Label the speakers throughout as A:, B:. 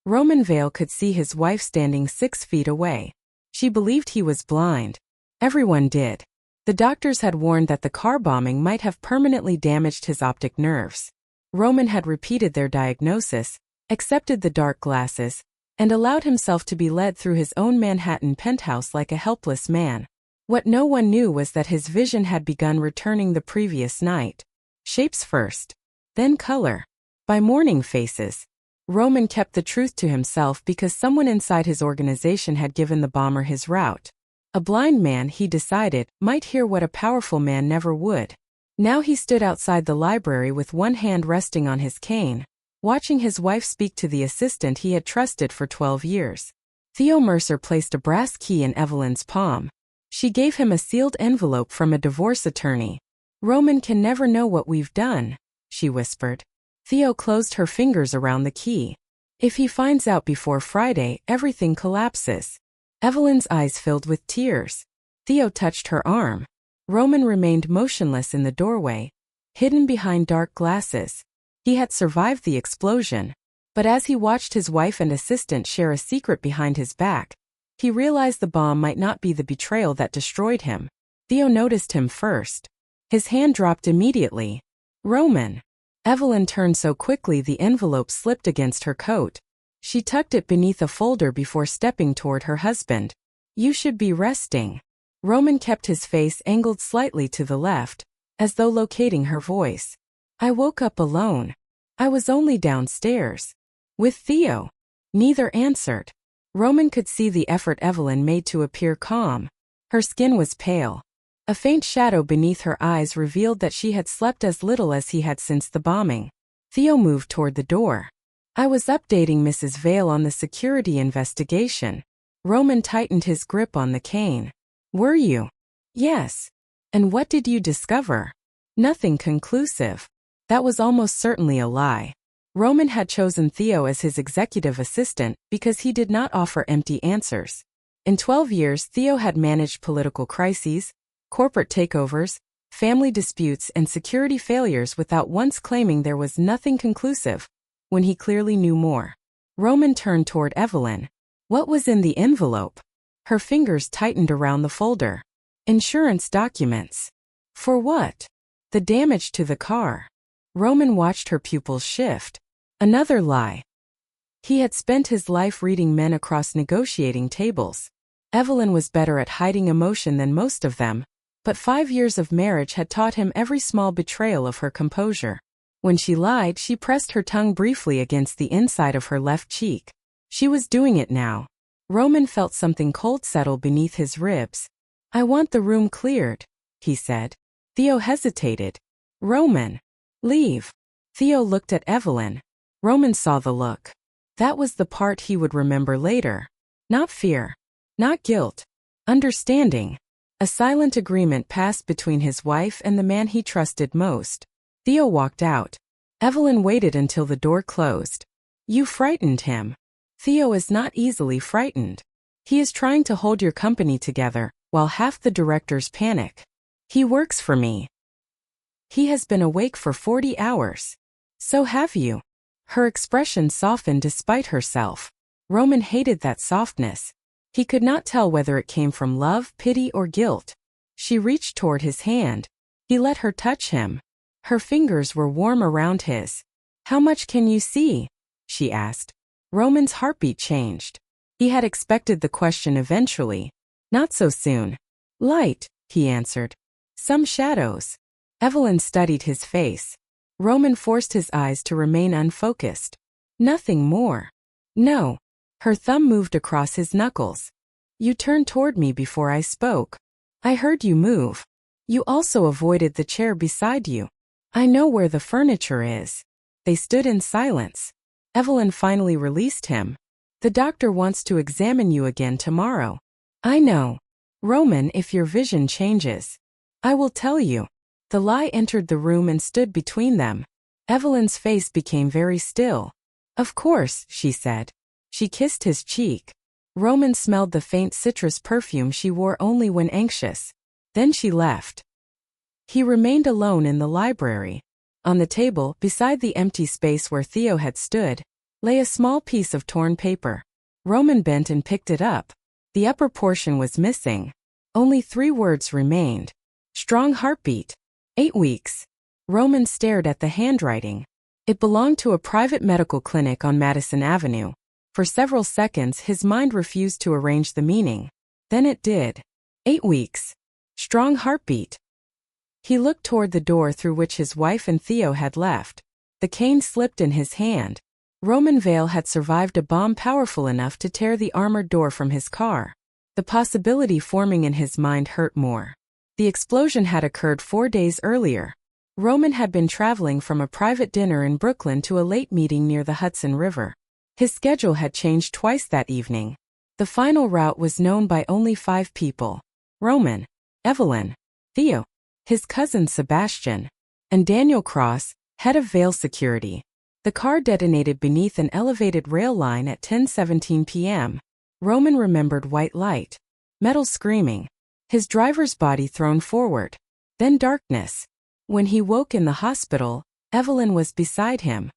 A: Roman Vale could see his wife standing 6 feet away. She believed he was blind. Everyone did. The doctors had warned that the car bombing might have permanently damaged his optic nerves. Roman had repeated their diagnosis, accepted the dark glasses, and allowed himself to be led through his own Manhattan penthouse like a helpless man. What no one knew was that his vision had begun returning the previous night. Shapes first, then color. By morning faces. Roman kept the truth to himself because someone inside his organization had given the bomber his route. A blind man, he decided, might hear what a powerful man never would. Now he stood outside the library with one hand resting on his cane, watching his wife speak to the assistant he had trusted for 12 years. Theo Mercer placed a brass key in Evelyn's palm. She gave him a sealed envelope from a divorce attorney. "Roman can never know what we've done," she whispered. Theo closed her fingers around the key. "If he finds out before Friday, everything collapses." Evelyn's eyes filled with tears. Theo touched her arm. Roman remained motionless in the doorway, hidden behind dark glasses. He had survived the explosion, but as he watched his wife and assistant share a secret behind his back, he realized the bomb might not be the betrayal that destroyed him. Theo noticed him first. His hand dropped immediately. "Roman." Evelyn turned so quickly the envelope slipped against her coat. She tucked it beneath a folder before stepping toward her husband. "You should be resting." Roman kept his face angled slightly to the left, as though locating her voice. "I woke up alone. I was only downstairs. With Theo." Neither answered. Roman could see the effort Evelyn made to appear calm. Her skin was pale. A faint shadow beneath her eyes revealed that she had slept as little as he had since the bombing. Theo moved toward the door. "I was updating Mrs. Vale on the security investigation." Roman tightened his grip on the cane. "Were you?" "Yes." "And what did you discover?" "Nothing conclusive." That was almost certainly a lie. Roman had chosen Theo as his executive assistant because he did not offer empty answers. In 12 years, Theo had managed political crises, corporate takeovers, family disputes, and security failures without once claiming there was nothing conclusive, when he clearly knew more. Roman turned toward Evelyn. What was in the envelope? Her fingers tightened around the folder. "Insurance documents." "For what?" "The damage to the car." Roman watched her pupils shift. Another lie. He had spent his life reading men across negotiating tables. Evelyn was better at hiding emotion than most of them, but 5 years of marriage had taught him every small betrayal of her composure. When she lied, she pressed her tongue briefly against the inside of her left cheek. She was doing it now. Roman felt something cold settle beneath his ribs. "I want the room cleared," he said. Theo hesitated. "Roman." "Leave." Theo looked at Evelyn. Roman saw the look. That was the part he would remember later. Not fear. Not guilt. Understanding. A silent agreement passed between his wife and the man he trusted most. Theo walked out. Evelyn waited until the door closed. "You frightened him." "Theo is not easily frightened. He is trying to hold your company together, while half the directors panic. He works for me." "He has been awake for 40 hours. So have you." Her expression softened despite herself. Roman hated that softness. He could not tell whether it came from love, pity, or guilt. She reached toward his hand. He let her touch him. Her fingers were warm around his. "How much can you see?" she asked. Roman's heartbeat changed. He had expected the question eventually. Not so soon. "Light," he answered. "Some shadows." Evelyn studied his face. Roman forced his eyes to remain unfocused. "Nothing more." "No." Her thumb moved across his knuckles. "You turned toward me before I spoke. I heard you move. You also avoided the chair beside you. I know where the furniture is." They stood in silence. Evelyn finally released him. "The doctor wants to examine you again tomorrow." "I know. Roman, if your vision changes, I will tell you." The lie entered the room and stood between them. Evelyn's face became very still. "Of course," she said. She kissed his cheek. Roman smelled the faint citrus perfume she wore only when anxious. Then she left. He remained alone in the library. On the table, beside the empty space where Theo had stood, lay a small piece of torn paper. Roman bent and picked it up. The upper portion was missing. Only 3 words remained. Strong heartbeat. 8 weeks. Roman stared at the handwriting. It belonged to a private medical clinic on Madison Avenue. For several seconds his mind refused to arrange the meaning. Then it did. 8 weeks. Strong heartbeat. He looked toward the door through which his wife and Theo had left. The cane slipped in his hand. Roman Vale had survived a bomb powerful enough to tear the armored door from his car. The possibility forming in his mind hurt more. The explosion had occurred 4 days earlier. Roman had been traveling from a private dinner in Brooklyn to a late meeting near the Hudson River. His schedule had changed twice that evening. The final route was known by only 5 people: Roman, Evelyn, Theo, his cousin Sebastian, and Daniel Cross, head of Vale Security. The car detonated beneath an elevated rail line at 10:17 p.m. Roman remembered white light, metal screaming, his driver's body thrown forward, then darkness. When he woke in the hospital, Evelyn was beside him.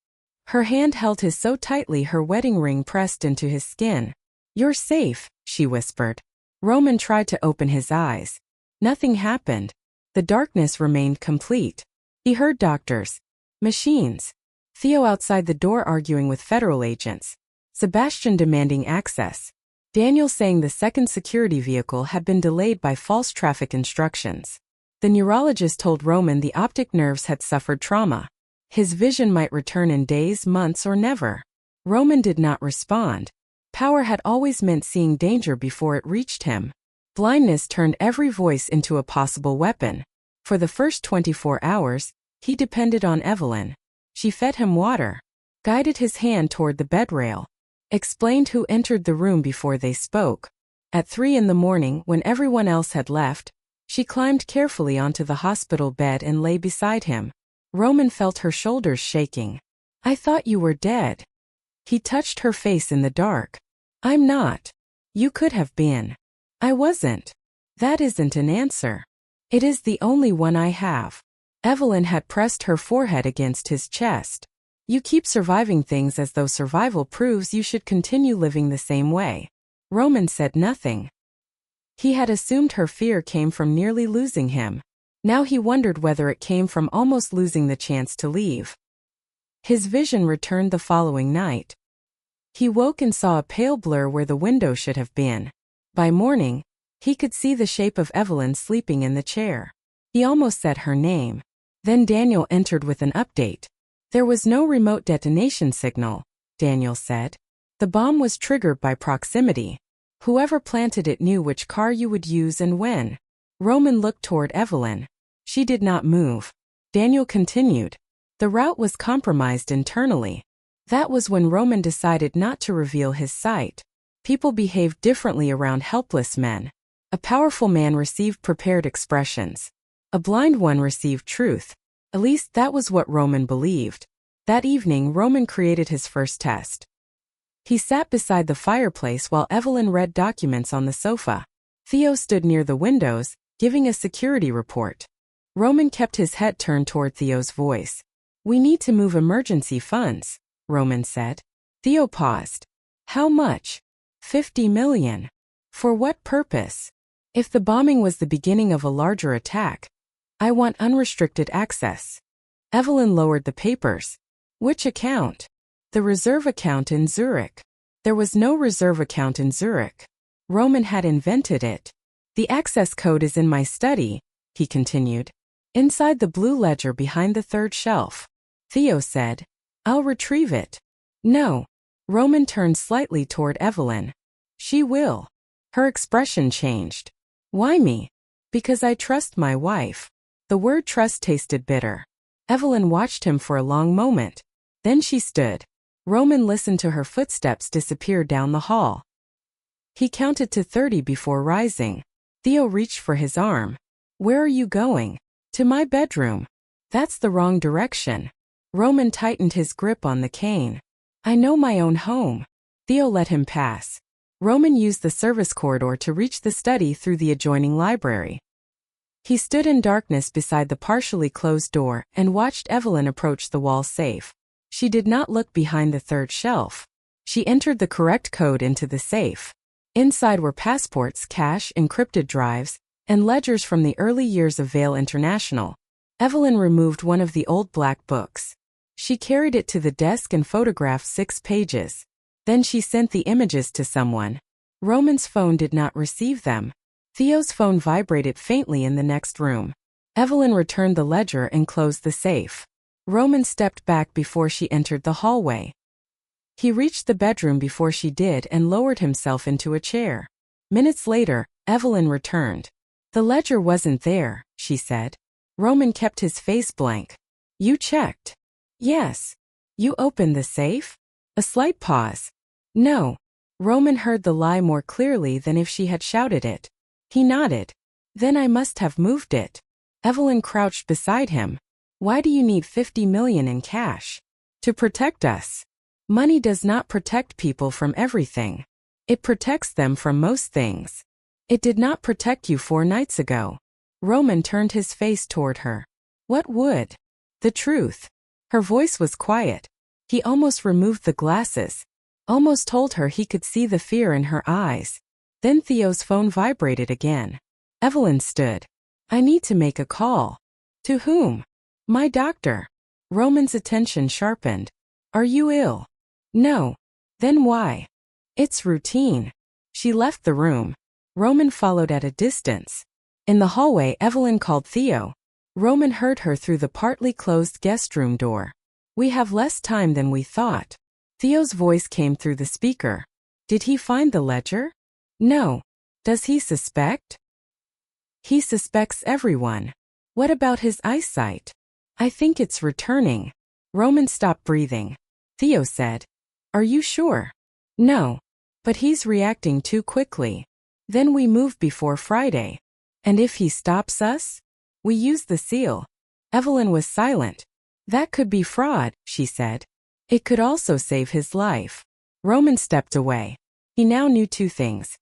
A: Her hand held his so tightly her wedding ring pressed into his skin. "You're safe," she whispered. Roman tried to open his eyes. Nothing happened. The darkness remained complete. He heard doctors, machines, Theo outside the door arguing with federal agents, Sebastian demanding access, Daniel saying the second security vehicle had been delayed by false traffic instructions. The neurologist told Roman the optic nerves had suffered trauma. His vision might return in days, months, or never. Roman did not respond. Power had always meant seeing danger before it reached him. Blindness turned every voice into a possible weapon. For the first 24 hours, he depended on Evelyn. She fed him water, guided his hand toward the bedrail, explained who entered the room before they spoke. At 3 in the morning, when everyone else had left, she climbed carefully onto the hospital bed and lay beside him. Roman felt her shoulders shaking. "I thought you were dead." He touched her face in the dark. "I'm not. You could have been." "I wasn't." "That isn't an answer." "It is the only one I have." Evelyn had pressed her forehead against his chest. "You keep surviving things as though survival proves you should continue living the same way." Roman said nothing. He had assumed her fear came from nearly losing him. Now he wondered whether it came from almost losing the chance to leave. His vision returned the following night. He woke and saw a pale blur where the window should have been. By morning, he could see the shape of Evelyn sleeping in the chair. He almost said her name. Then Daniel entered with an update. "There was no remote detonation signal," Daniel said. "The bomb was triggered by proximity. Whoever planted it knew which car you would use and when." Roman looked toward Evelyn. She did not move. Daniel continued. "The route was compromised internally." That was when Roman decided not to reveal his sight. People behaved differently around helpless men. A powerful man received prepared expressions. A blind one received truth. At least that was what Roman believed. That evening, Roman created his first test. He sat beside the fireplace while Evelyn read documents on the sofa. Theo stood near the windows, giving a security report. Roman kept his head turned toward Theo's voice. "We need to move emergency funds," Roman said. Theo paused. "How much?" $50 million. "For what purpose?" "If the bombing was the beginning of a larger attack, I want unrestricted access." Evelyn lowered the papers. "Which account?" "The reserve account in Zurich." There was no reserve account in Zurich. Roman had invented it. "The access code is in my study," he continued. "Inside the blue ledger behind the 3rd shelf." Theo said, "I'll retrieve it." "No." Roman turned slightly toward Evelyn. "She will." Her expression changed. "Why me?" "Because I trust my wife." The word trust tasted bitter. Evelyn watched him for a long moment. Then she stood. Roman listened to her footsteps disappear down the hall. He counted to 30 before rising. Theo reached for his arm. "Where are you going?" "To my bedroom." "That's the wrong direction." Roman tightened his grip on the cane. "I know my own home." Theo let him pass. Roman used the service corridor to reach the study through the adjoining library. He stood in darkness beside the partially closed door and watched Evelyn approach the wall safe. She did not look behind the third shelf. She entered the correct code into the safe. Inside were passports, cash, encrypted drives, and ledgers from the early years of Vail International. Evelyn removed one of the old black books. She carried it to the desk and photographed 6 pages. Then she sent the images to someone. Roman's phone did not receive them. Theo's phone vibrated faintly in the next room. Evelyn returned the ledger and closed the safe. Roman stepped back before she entered the hallway. He reached the bedroom before she did and lowered himself into a chair. Minutes later, Evelyn returned. The ledger wasn't there, she said. Roman kept his face blank. You checked? Yes. You opened the safe? A slight pause. No. Roman heard the lie more clearly than if she had shouted it. He nodded. Then I must have moved it. Evelyn crouched beside him. Why do you need 50 million in cash? To protect us. Money does not protect people from everything. It protects them from most things. It did not protect you 4 nights ago. Roman turned his face toward her. What would? The truth. Her voice was quiet. He almost removed the glasses. Almost told her he could see the fear in her eyes. Then Theo's phone vibrated again. Evelyn stood. I need to make a call. To whom? My doctor. Roman's attention sharpened. Are you ill? No. Then why? It's routine. She left the room. Roman followed at a distance. In the hallway, Evelyn called Theo. Roman heard her through the partly closed guest room door. We have less time than we thought. Theo's voice came through the speaker. Did he find the ledger? No. Does he suspect? He suspects everyone. What about his eyesight? I think it's returning. Roman stopped breathing. Theo said. Are you sure? No. But he's reacting too quickly. Then we move before Friday. And if he stops us? We use the seal. Evelyn was silent. That could be fraud, she said. It could also save his life. Roman stepped away. He now knew 2 things.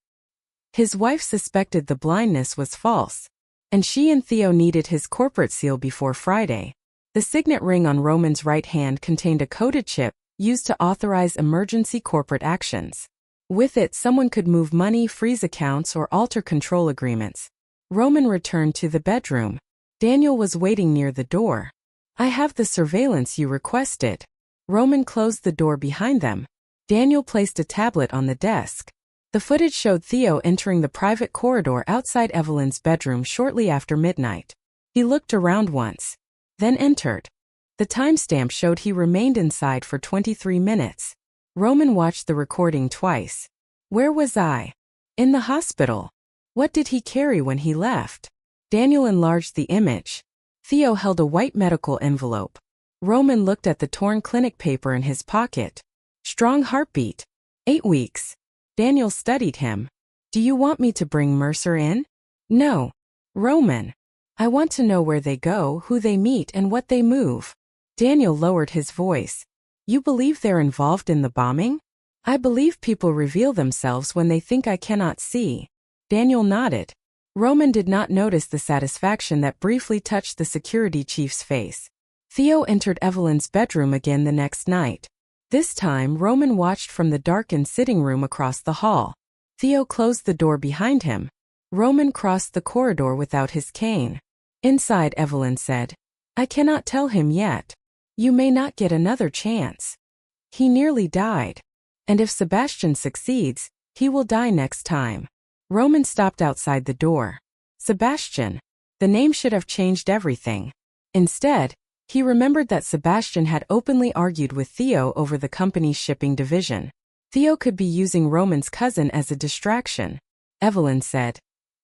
A: His wife suspected the blindness was false, and she and Theo needed his corporate seal before Friday. The signet ring on Roman's right hand contained a coded chip used to authorize emergency corporate actions. With it, someone could move money, freeze accounts, or alter control agreements. Roman returned to the bedroom. Daniel was waiting near the door. I have the surveillance you requested. Roman closed the door behind them. Daniel placed a tablet on the desk. The footage showed Theo entering the private corridor outside Evelyn's bedroom shortly after midnight. He looked around once, then entered. The timestamp showed he remained inside for 23 minutes. Roman watched the recording twice. Where was I? In the hospital. What did he carry when he left? Daniel enlarged the image. Theo held a white medical envelope. Roman looked at the torn clinic paper in his pocket. Strong heartbeat. 8 weeks. Daniel studied him. Do you want me to bring Mercer in? No. Roman. I want to know where they go, who they meet, and what they move. Daniel lowered his voice. You believe they're involved in the bombing? I believe people reveal themselves when they think I cannot see. Daniel nodded. Roman did not notice the satisfaction that briefly touched the security chief's face. Theo entered Evelyn's bedroom again the next night. This time, Roman watched from the darkened sitting room across the hall. Theo closed the door behind him. Roman crossed the corridor without his cane. Inside, Evelyn said, I cannot tell him yet. You may not get another chance. He nearly died. And if Sebastian succeeds, he will die next time. Roman stopped outside the door. Sebastian. The name should have changed everything. Instead, he remembered that Sebastian had openly argued with Theo over the company's shipping division. Theo could be using Roman's cousin as a distraction. Evelyn said,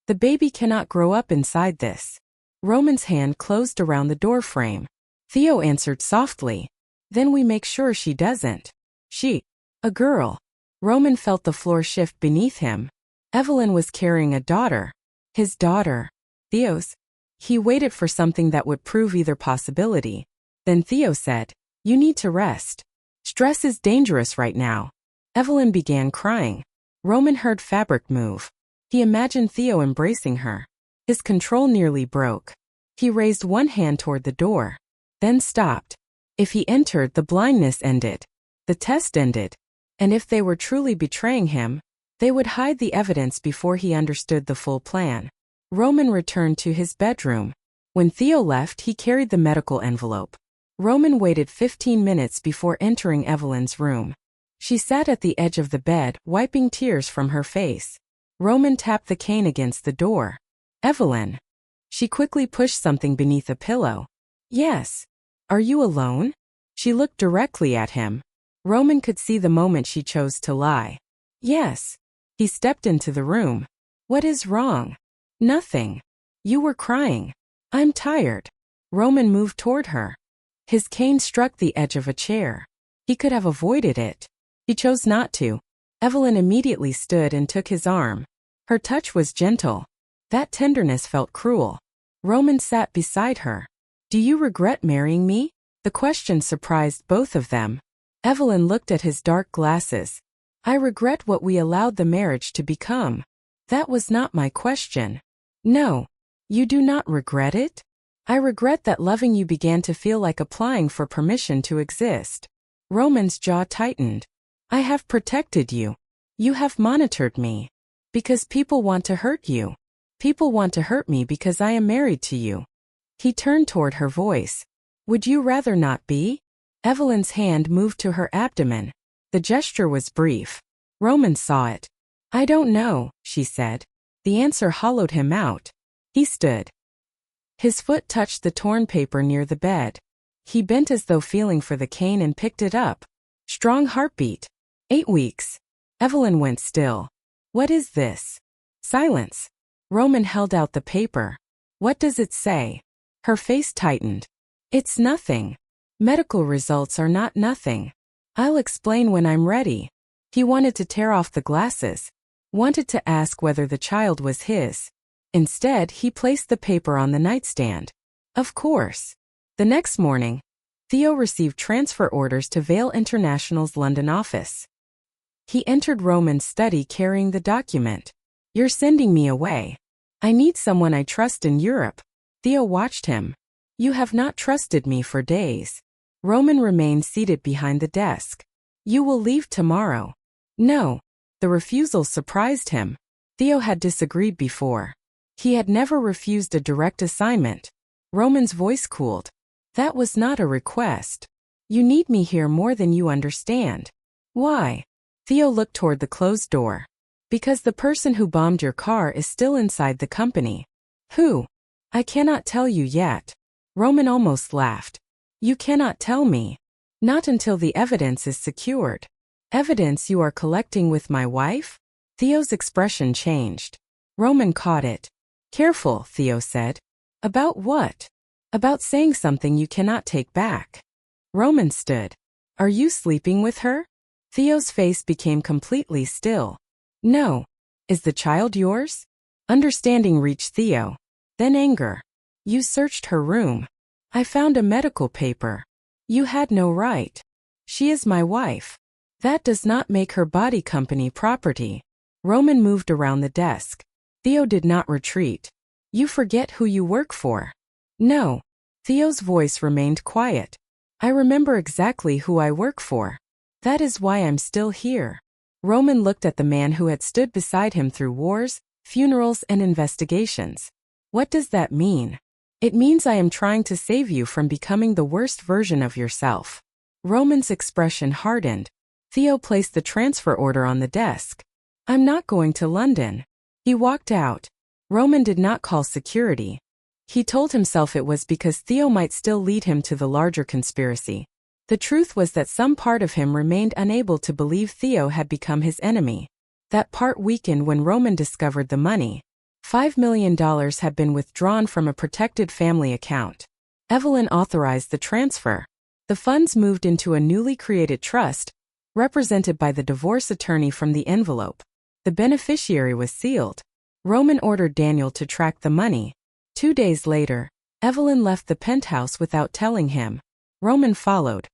A: the baby cannot grow up inside this. Roman's hand closed around the door frame. Theo answered softly, then we make sure she doesn't. She, a girl. Roman felt the floor shift beneath him. Evelyn was carrying a daughter. His daughter. Theo's. He waited for something that would prove either possibility. Then Theo said, you need to rest. Stress is dangerous right now. Evelyn began crying. Roman heard fabric move. He imagined Theo embracing her. His control nearly broke. He raised one hand toward the door, then stopped. If he entered, the blindness ended. The test ended. And if they were truly betraying him, they would hide the evidence before he understood the full plan. Roman returned to his bedroom. When Theo left, he carried the medical envelope. Roman waited 15 minutes before entering Evelyn's room. She sat at the edge of the bed, wiping tears from her face. Roman tapped the cane against the door. Evelyn. She quickly pushed something beneath a pillow. Yes. Are you alone? She looked directly at him. Roman could see the moment she chose to lie. Yes. He stepped into the room. What is wrong? Nothing. You were crying. I'm tired. Roman moved toward her. His cane struck the edge of a chair. He could have avoided it. He chose not to. Evelyn immediately stood and took his arm. Her touch was gentle. That tenderness felt cruel. Roman sat beside her. Do you regret marrying me? The question surprised both of them. Evelyn looked at his dark glasses. I regret what we allowed the marriage to become. That was not my question. No. You do not regret it? I regret that loving you began to feel like applying for permission to exist. Roman's jaw tightened. I have protected you. You have monitored me. Because people want to hurt you. People want to hurt me because I am married to you. He turned toward her voice. Would you rather not be? Evelyn's hand moved to her abdomen. The gesture was brief. Roman saw it. I don't know, she said. The answer hollowed him out. He stood. His foot touched the torn paper near the bed. He bent as though feeling for the cane and picked it up. Strong heartbeat. 8 weeks. Evelyn went still. What is this? Silence. Roman held out the paper. What does it say? Her face tightened. It's nothing. Medical results are not nothing. I'll explain when I'm ready. He wanted to tear off the glasses. Wanted to ask whether the child was his. Instead, he placed the paper on the nightstand. Of course. The next morning, Theo received transfer orders to Vale International's London office. He entered Roman's study carrying the document. You're sending me away. I need someone I trust in Europe. Theo watched him. You have not trusted me for days. Roman remained seated behind the desk. You will leave tomorrow. No. The refusal surprised him. Theo had disagreed before. He had never refused a direct assignment. Roman's voice cooled. That was not a request. You need me here more than you understand. Why? Theo looked toward the closed door. Because the person who bombed your car is still inside the company. Who? I cannot tell you yet. Roman almost laughed. You cannot tell me. Not until the evidence is secured. Evidence you are collecting with my wife? Theo's expression changed. Roman caught it. Careful, Theo said. About what? About saying something you cannot take back. Roman stood. Are you sleeping with her? Theo's face became completely still. No. Is the child yours? Understanding reached Theo. Then anger. You searched her room. I found a medical paper. You had no right. She is my wife. That does not make her body company property. Roman moved around the desk. Theo did not retreat. You forget who you work for. No. Theo's voice remained quiet. I remember exactly who I work for. That is why I'm still here. Roman looked at the man who had stood beside him through wars, funerals, and investigations. What does that mean? It means I am trying to save you from becoming the worst version of yourself. Roman's expression hardened. Theo placed the transfer order on the desk. I'm not going to London. He walked out. Roman did not call security. He told himself it was because Theo might still lead him to the larger conspiracy. The truth was that some part of him remained unable to believe Theo had become his enemy. That part weakened when Roman discovered the money. $5 million had been withdrawn from a protected family account. Evelyn authorized the transfer. The funds moved into a newly created trust, represented by the divorce attorney from the envelope. The beneficiary was sealed. Roman ordered Daniel to track the money. 2 days later, Evelyn left the penthouse without telling him. Roman followed.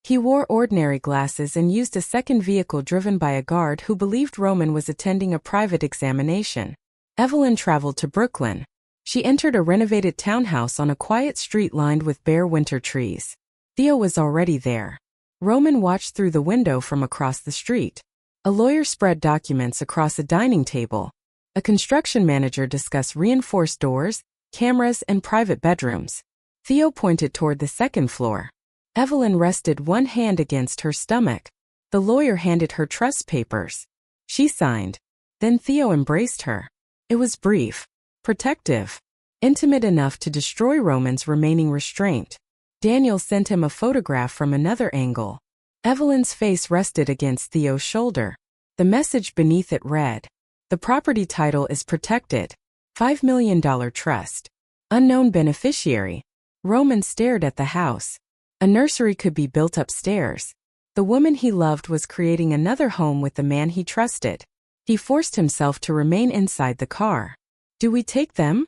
A: He wore ordinary glasses and used a second vehicle driven by a guard who believed Roman was attending a private examination. Evelyn traveled to Brooklyn. She entered a renovated townhouse on a quiet street lined with bare winter trees. Theo was already there. Roman watched through the window from across the street. A lawyer spread documents across a dining table. A construction manager discussed reinforced doors, cameras, and private bedrooms. Theo pointed toward the second floor. Evelyn rested one hand against her stomach. The lawyer handed her trust papers. She signed. Then Theo embraced her. It was brief, protective, intimate enough to destroy Roman's remaining restraint. Daniel sent him a photograph from another angle. Evelyn's face rested against Theo's shoulder. The message beneath it read, "The property title is protected. $5 million trust. Unknown beneficiary." Roman stared at the house. A nursery could be built upstairs. The woman he loved was creating another home with the man he trusted. He forced himself to remain inside the car. "Do we take them?"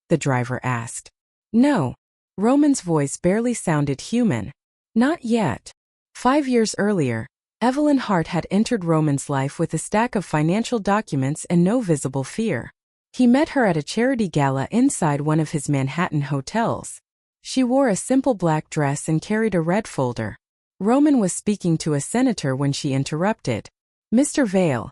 A: the driver asked. "No." Roman's voice barely sounded human. "Not yet." 5 years earlier, Evelyn Hart had entered Roman's life with a stack of financial documents and no visible fear. He met her at a charity gala inside one of his Manhattan hotels. She wore a simple black dress and carried a red folder. Roman was speaking to a senator when she interrupted. "Mr. Vale,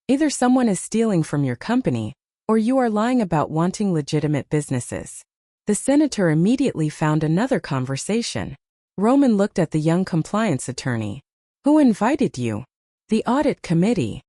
A: either someone is stealing from your company, or you are lying about wanting legitimate businesses." The senator immediately found another conversation. Roman looked at the young compliance attorney. "Who invited you?" "The audit committee."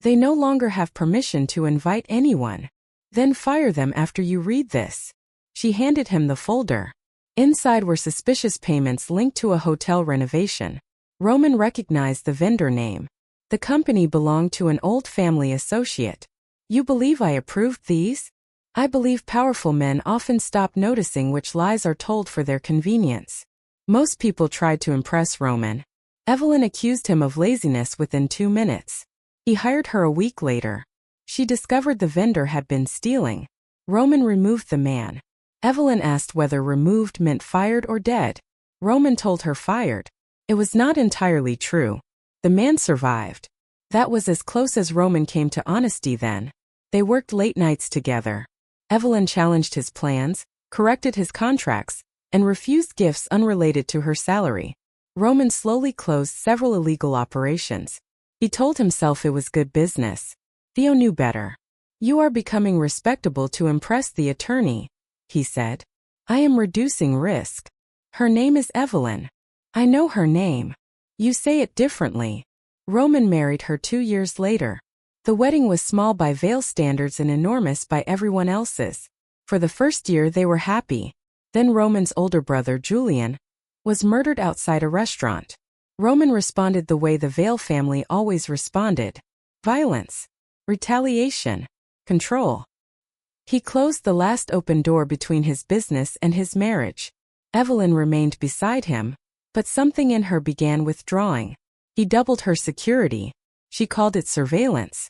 A: "They no longer have permission to invite anyone." "Then fire them after you read this." She handed him the folder. Inside were suspicious payments linked to a hotel renovation. Roman recognized the vendor name. The company belonged to an old family associate. "You believe I approved these?" "I believe powerful men often stop noticing which lies are told for their convenience." Most people tried to impress Roman. Evelyn accused him of laziness within 2 minutes. He hired her a week later. She discovered the vendor had been stealing. Roman removed the man. Evelyn asked whether removed meant fired or dead. Roman told her fired. It was not entirely true. The man survived. That was as close as Roman came to honesty then. They worked late nights together. Evelyn challenged his plans, corrected his contracts, and refused gifts unrelated to her salary. Roman slowly closed several illegal operations. He told himself it was good business. Theo knew better. "You are becoming respectable to impress the attorney," he said. "I am reducing risk." "Her name is Evelyn." "I know her name. You say it differently." Roman married her 2 years later. The wedding was small by Vale standards and enormous by everyone else's. For the first year they were happy. Then Roman's older brother, Julian, was murdered outside a restaurant. Roman responded the way the Vale family always responded: violence, retaliation, control. He closed the last open door between his business and his marriage. Evelyn remained beside him, but something in her began withdrawing. He doubled her security. She called it surveillance.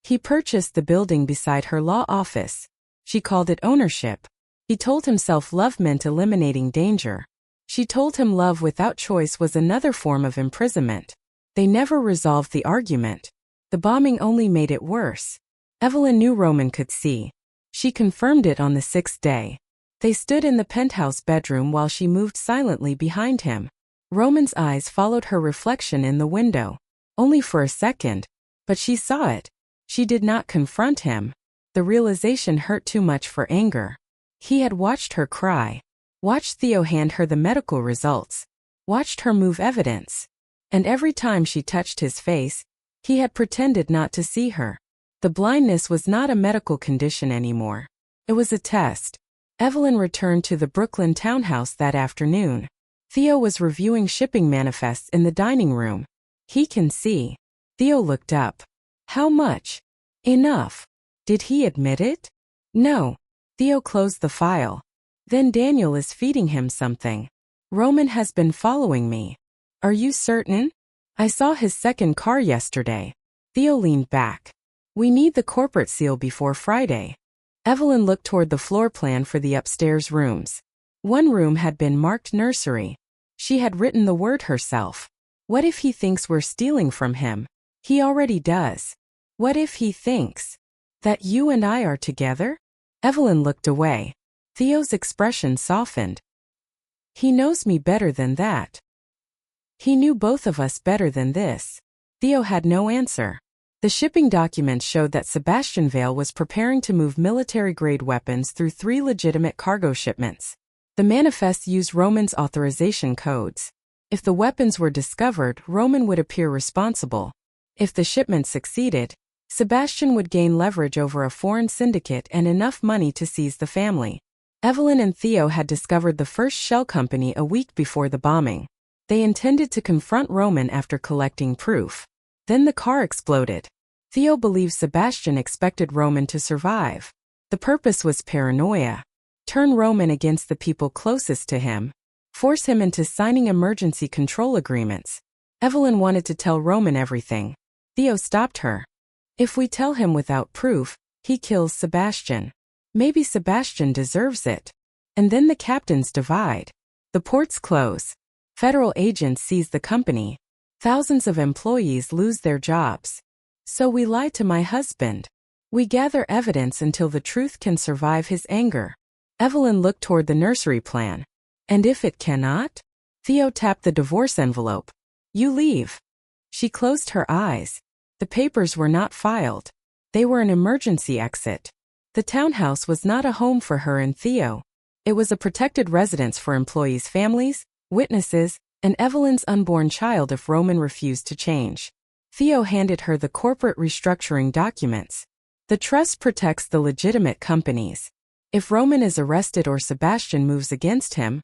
A: He purchased the building beside her law office. She called it ownership. He told himself love meant eliminating danger. She told him love without choice was another form of imprisonment. They never resolved the argument. The bombing only made it worse. Evelyn knew Roman could see. She confirmed it on the 6th day. They stood in the penthouse bedroom while she moved silently behind him. Roman's eyes followed her reflection in the window. Only for a second. But she saw it. She did not confront him. The realization hurt too much for anger. He had watched her cry. Watched Theo hand her the medical results. Watched her move evidence. And every time she touched his face, he had pretended not to see her. The blindness was not a medical condition anymore. It was a test. Evelyn returned to the Brooklyn townhouse that afternoon. Theo was reviewing shipping manifests in the dining room. "He can see." Theo looked up. "How much?" "Enough." "Did he admit it?" "No." Theo closed the file. "Then Daniel is feeding him something." "Roman has been following me." "Are you certain?" "I saw his second car yesterday." Theo leaned back. "We need the corporate seal before Friday." Evelyn looked toward the floor plan for the upstairs rooms. One room had been marked nursery. She had written the word herself. What if he thinks we're stealing from him? He already does. What if he thinks that you and I are together? Evelyn looked away. Theo's expression softened. He knows me better than that. He knew both of us better than this. Theo had no answer. The shipping documents showed that Sebastian Vale was preparing to move military-grade weapons through 3 legitimate cargo shipments. The manifests used Roman's authorization codes. If the weapons were discovered, Roman would appear responsible. If the shipment succeeded, Sebastian would gain leverage over a foreign syndicate and enough money to seize the family. Evelyn and Theo had discovered the first shell company a week before the bombing. They intended to confront Roman after collecting proof. Then the car exploded. Theo believed Sebastian expected Roman to survive. The purpose was paranoia. Turn Roman against the people closest to him. Force him into signing emergency control agreements. Evelyn wanted to tell Roman everything. Theo stopped her. If we tell him without proof, he kills Sebastian. Maybe Sebastian deserves it. And then the captains divide. The ports close. Federal agents seize the company. Thousands of employees lose their jobs. So we lie to my husband. We gather evidence until the truth can survive his anger. Evelyn looked toward the nursery plan. And if it cannot? Theo tapped the divorce envelope. You leave. She closed her eyes. The papers were not filed. They were an emergency exit. The townhouse was not a home for her and Theo. It was a protected residence for employees' families, witnesses, and Evelyn's unborn child if Roman refused to change. Theo handed her the corporate restructuring documents. The trust protects the legitimate companies. If Roman is arrested or Sebastian moves against him,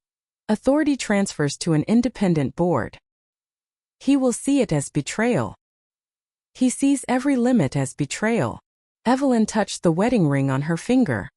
A: authority transfers to an independent board. He will see it as betrayal. He sees every limit as betrayal. Evelyn touched the wedding ring on her finger.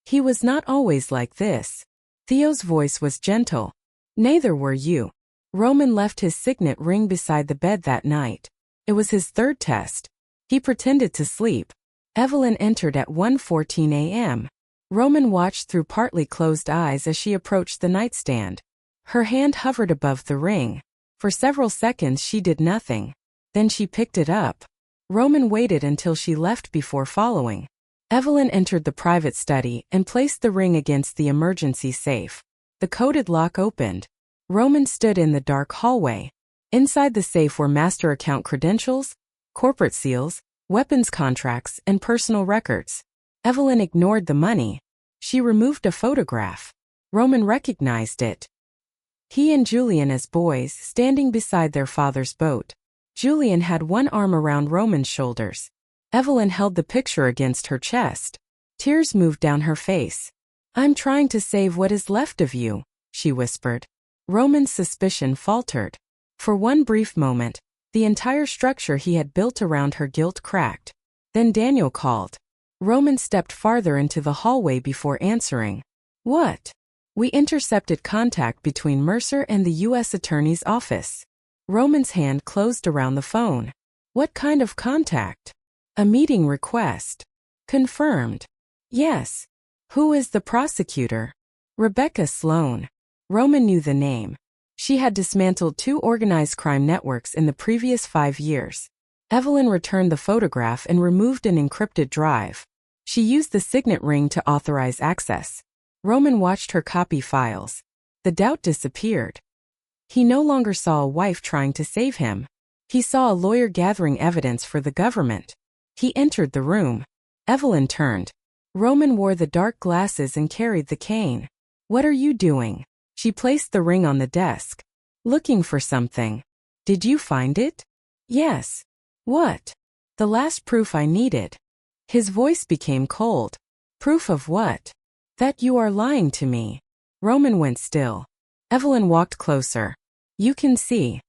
A: He was not always like this. Theo's voice was gentle. Neither were you. Roman left his signet ring beside the bed that night. It was his third test. He pretended to sleep. Evelyn entered at 1:14 a.m. Roman watched through partly closed eyes as she approached the nightstand. Her hand hovered above the ring. For several seconds she did nothing. Then she picked it up. Roman waited until she left before following. Evelyn entered the private study and placed the ring against the emergency safe. The coded lock opened. Roman stood in the dark hallway. Inside the safe were master account credentials, corporate seals, weapons contracts, and personal records. Evelyn ignored the money. She removed a photograph. Roman recognized it. He and Julian as boys standing beside their father's boat. Julian had one arm around Roman's shoulders. Evelyn held the picture against her chest. Tears moved down her face. I'm trying to save what is left of you, she whispered. Roman's suspicion faltered. For one brief moment, the entire structure he had built around her guilt cracked. Then Daniel called. Roman stepped farther into the hallway before answering. What? We intercepted contact between Mercer and the U.S. Attorney's office. Roman's hand closed around the phone. What kind of contact? A meeting request. Confirmed. Yes. Who is the prosecutor? Rebecca Sloan. Roman knew the name. She had dismantled 2 organized crime networks in the previous 5 years. Evelyn returned the photograph and removed an encrypted drive. She used the signet ring to authorize access. Roman watched her copy files. The doubt disappeared. He no longer saw a wife trying to save him. He saw a lawyer gathering evidence for the government. He entered the room. Evelyn turned. Roman wore the dark glasses and carried the cane. What are you doing? She placed the ring on the desk. Looking for something. Did you find it? Yes. What? The last proof I needed. His voice became cold. Proof of what? That you are lying to me. Roman went still. Evelyn walked closer. You can see.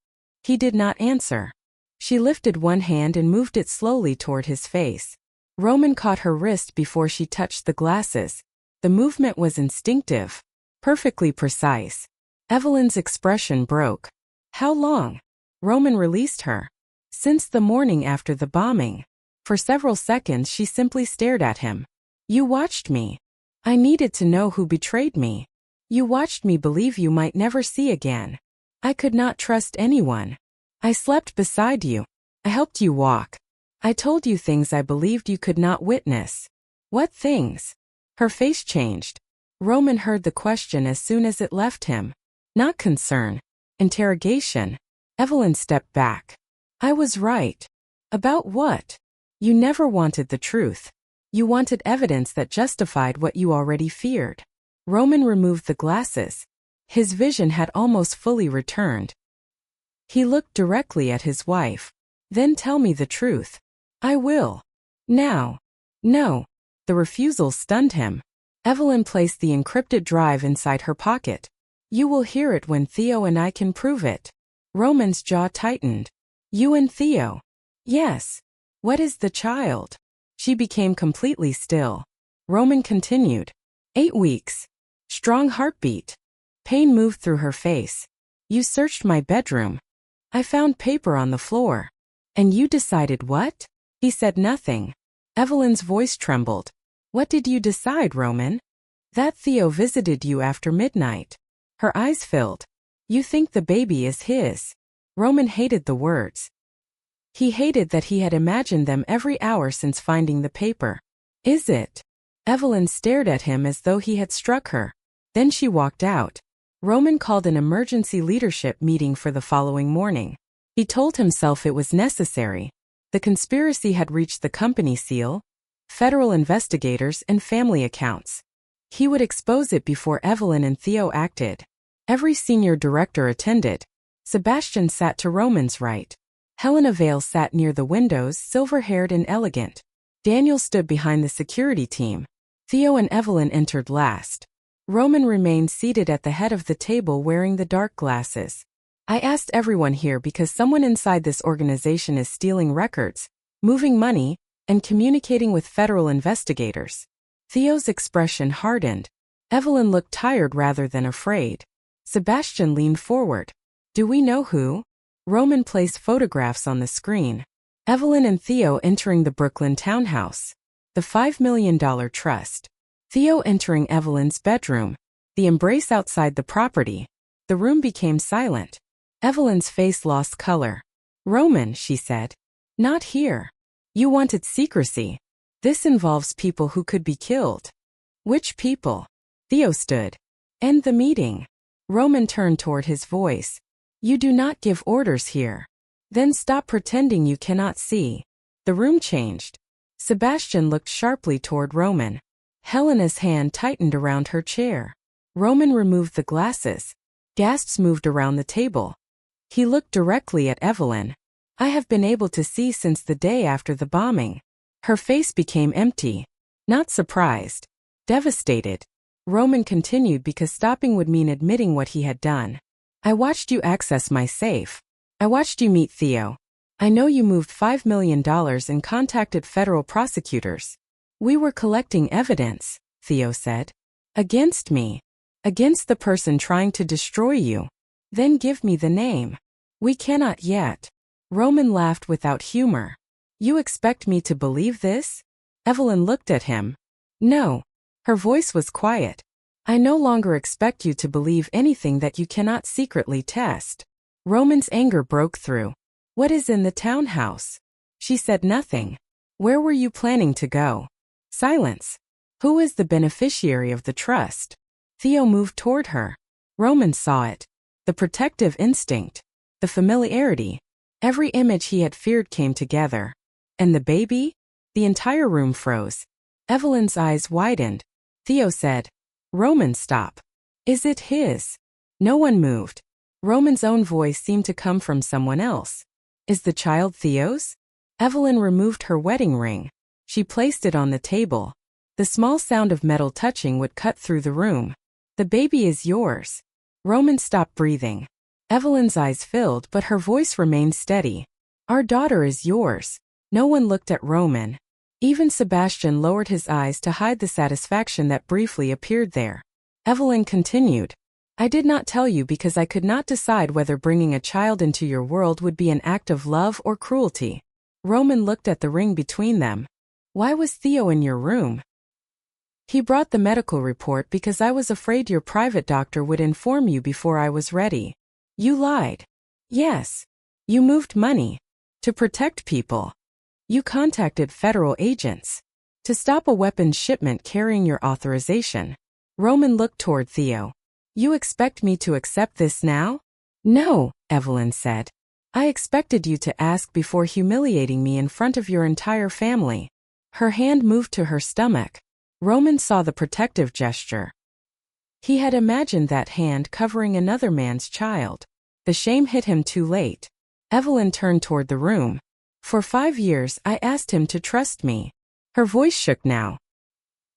A: He did not answer. She lifted one hand and moved it slowly toward his face. Roman caught her wrist before she touched the glasses. The movement was instinctive. Perfectly precise. Evelyn's expression broke. How long? Roman released her. Since the morning after the bombing. For several seconds she simply stared at him. You watched me. I needed to know who betrayed me. You watched me believe you might never see again. I could not trust anyone. I slept beside you. I helped you walk. I told you things I believed you could not witness. What things? Her face changed. Roman heard the question as soon as it left him. Not concern. Interrogation. Evelyn stepped back. I was right. About what? You never wanted the truth. You wanted evidence that justified what you already feared. Roman removed the glasses. His vision had almost fully returned. He looked directly at his wife. Then tell me the truth. I will. Now. No. The refusal stunned him. Evelyn placed the encrypted drive inside her pocket. You will hear it when Theo and I can prove it. Roman's jaw tightened. You and Theo? Yes. What is the child? She became completely still. Roman continued. 8 weeks. Strong heartbeat. Pain moved through her face. You searched my bedroom. I found paper on the floor. And you decided what? He said nothing. Evelyn's voice trembled. What did you decide, Roman? That Theo visited you after midnight. Her eyes filled. You think the baby is his. Roman hated the words. He hated that he had imagined them every hour since finding the paper. Is it? Evelyn stared at him as though he had struck her. Then she walked out. Roman called an emergency leadership meeting for the following morning. He told himself it was necessary. The conspiracy had reached the company seal, federal investigators, and family accounts. He would expose it before Evelyn and Theo acted. Every senior director attended. Sebastian sat to Roman's right. Helena Vale sat near the windows, silver-haired and elegant. Daniel stood behind the security team. Theo and Evelyn entered last. Roman remained seated at the head of the table wearing the dark glasses. I asked everyone here because someone inside this organization is stealing records, moving money, and communicating with federal investigators. Theo's expression hardened. Evelyn looked tired rather than afraid. Sebastian leaned forward. Do we know who? Roman placed photographs on the screen. Evelyn and Theo entering the Brooklyn townhouse. The $5 million trust. Theo entering Evelyn's bedroom. The embrace outside the property. The room became silent. Evelyn's face lost color. Roman, she said. Not here. You wanted secrecy. This involves people who could be killed. Which people? Theo stood. End the meeting. Roman turned toward his voice. You do not give orders here. Then stop pretending you cannot see. The room changed. Sebastian looked sharply toward Roman. Helena's hand tightened around her chair. Roman removed the glasses. Gasps moved around the table. He looked directly at Evelyn. I have been able to see since the day after the bombing. Her face became empty. Not surprised. Devastated. Roman continued because stopping would mean admitting what he had done. I watched you access my safe. I watched you meet Theo. I know you moved $5 million and contacted federal prosecutors. We were collecting evidence, Theo said. Against me. Against the person trying to destroy you. Then give me the name. We cannot yet. Roman laughed without humor. You expect me to believe this? Evelyn looked at him. No. Her voice was quiet. I no longer expect you to believe anything that you cannot secretly test. Roman's anger broke through. What is in the townhouse? She said nothing. Where were you planning to go? Silence. Who is the beneficiary of the trust? Theo moved toward her. Roman saw it. The protective instinct. The familiarity. Every image he had feared came together. And the baby? The entire room froze. Evelyn's eyes widened. Theo said, Roman, stop. Is it his? No one moved. Roman's own voice seemed to come from someone else. Is the child Theo's? Evelyn removed her wedding ring. She placed it on the table. The small sound of metal touching would cut through the room. The baby is yours. Roman stopped breathing. Evelyn's eyes filled, but her voice remained steady. Our daughter is yours. No one looked at Roman. Even Sebastian lowered his eyes to hide the satisfaction that briefly appeared there. Evelyn continued. I did not tell you because I could not decide whether bringing a child into your world would be an act of love or cruelty. Roman looked at the ring between them. Why was Theo in your room? He brought the medical report because I was afraid your private doctor would inform you before I was ready. You lied. Yes. You moved money. To protect people. You contacted federal agents. To stop a weapons shipment carrying your authorization. Roman looked toward Theo. You expect me to accept this now? No, Evelyn said. I expected you to ask before humiliating me in front of your entire family. Her hand moved to her stomach. Roman saw the protective gesture. He had imagined that hand covering another man's child. The shame hit him too late. Evelyn turned toward the room. For 5 years I asked him to trust me. Her voice shook now.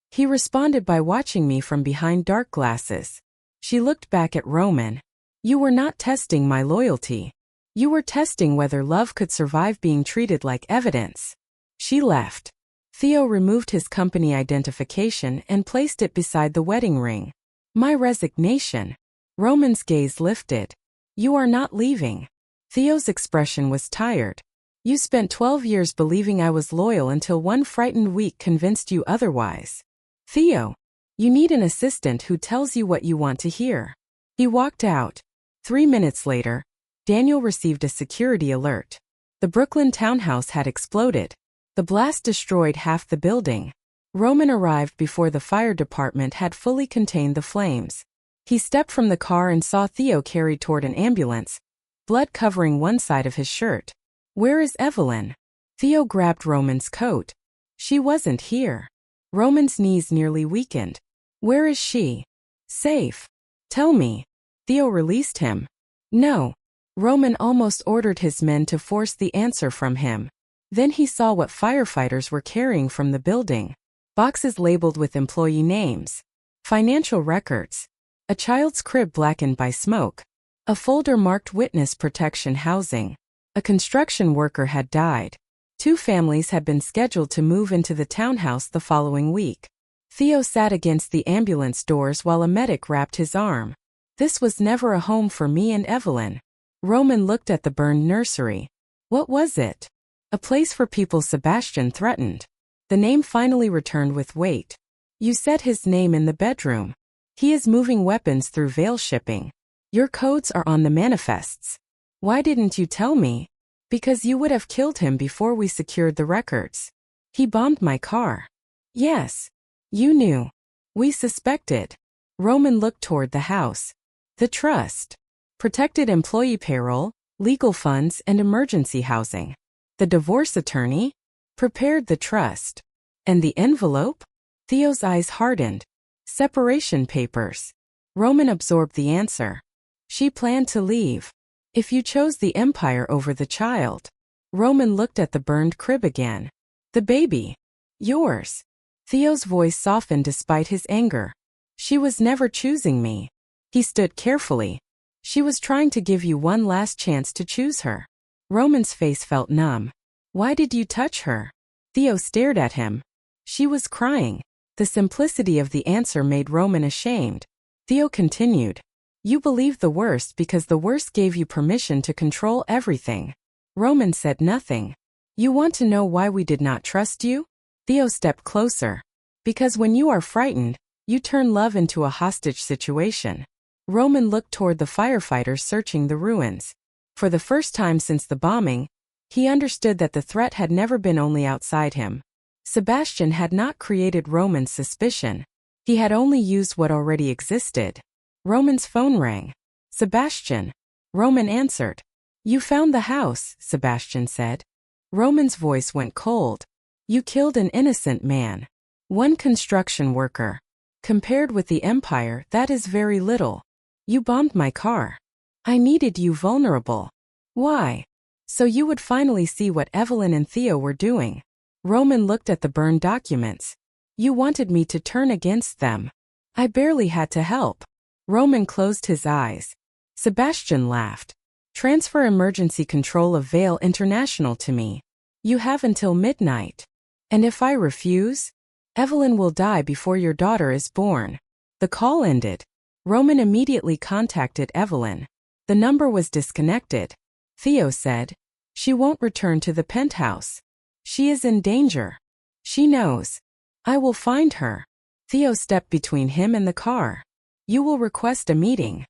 A: He responded by watching me from behind dark glasses. She looked back at Roman. You were not testing my loyalty. You were testing whether love could survive being treated like evidence. She left. Theo removed his company identification and placed it beside the wedding ring. My resignation. Roman's gaze lifted. You are not leaving. Theo's expression was tired. You spent 12 years believing I was loyal until one frightened week convinced you otherwise. Theo, you need an assistant who tells you what you want to hear. He walked out. 3 minutes later, Daniel received a security alert. The Brooklyn townhouse had exploded. The blast destroyed half the building. Roman arrived before the fire department had fully contained the flames. He stepped from the car and saw Theo carried toward an ambulance, blood covering one side of his shirt. Where is Evelyn? Theo grabbed Roman's coat. She wasn't here. Roman's knees nearly weakened. Where is she? Safe. Tell me. Theo released him. No. Roman almost ordered his men to force the answer from him. Then he saw what firefighters were carrying from the building. Boxes labeled with employee names. Financial records. A child's crib blackened by smoke. A folder marked witness protection housing. A construction worker had died. 2 families had been scheduled to move into the townhouse the following week. Theo sat against the ambulance doors while a medic wrapped his arm. This was never a home for me and Evelyn. Roman looked at the burned nursery. What was it? A place for people Sebastian threatened. The name finally returned with weight. You said his name in the bedroom. He is moving weapons through Vale shipping. Your codes are on the manifests. Why didn't you tell me? Because you would have killed him before we secured the records. He bombed my car. Yes. You knew. We suspected. Roman looked toward the house. The trust. Protected employee payroll, legal funds, and emergency housing. The divorce attorney? Prepared the trust. And the envelope? Theo's eyes hardened. Separation papers. Roman absorbed the answer. She planned to leave. If you chose the empire over the child. Roman looked at the burned crib again. The baby. Yours. Theo's voice softened despite his anger. She was never choosing me. He stood carefully. She was trying to give you one last chance to choose her. Roman's face felt numb. Why did you touch her? Theo stared at him. She was crying. The simplicity of the answer made Roman ashamed. Theo continued. You believed the worst because the worst gave you permission to control everything. Roman said nothing. You want to know why we did not trust you? Theo stepped closer. Because when you are frightened, you turn love into a hostage situation. Roman looked toward the firefighters searching the ruins. For the first time since the bombing, he understood that the threat had never been only outside him. Sebastian had not created Roman's suspicion. He had only used what already existed. Roman's phone rang. Sebastian. Roman answered. You found the house, Sebastian said. Roman's voice went cold. You killed an innocent man. One construction worker. Compared with the empire, that is very little. You bombed my car. I needed you vulnerable. Why? So you would finally see what Evelyn and Theo were doing. Roman looked at the burned documents. You wanted me to turn against them. I barely had to help. Roman closed his eyes. Sebastian laughed. Transfer emergency control of Vale International to me. You have until midnight. And if I refuse? Evelyn will die before your daughter is born. The call ended. Roman immediately contacted Evelyn. The number was disconnected. Theo said, she won't return to the penthouse. She is in danger. She knows. I will find her. Theo stepped between him and the car. You will request a meeting.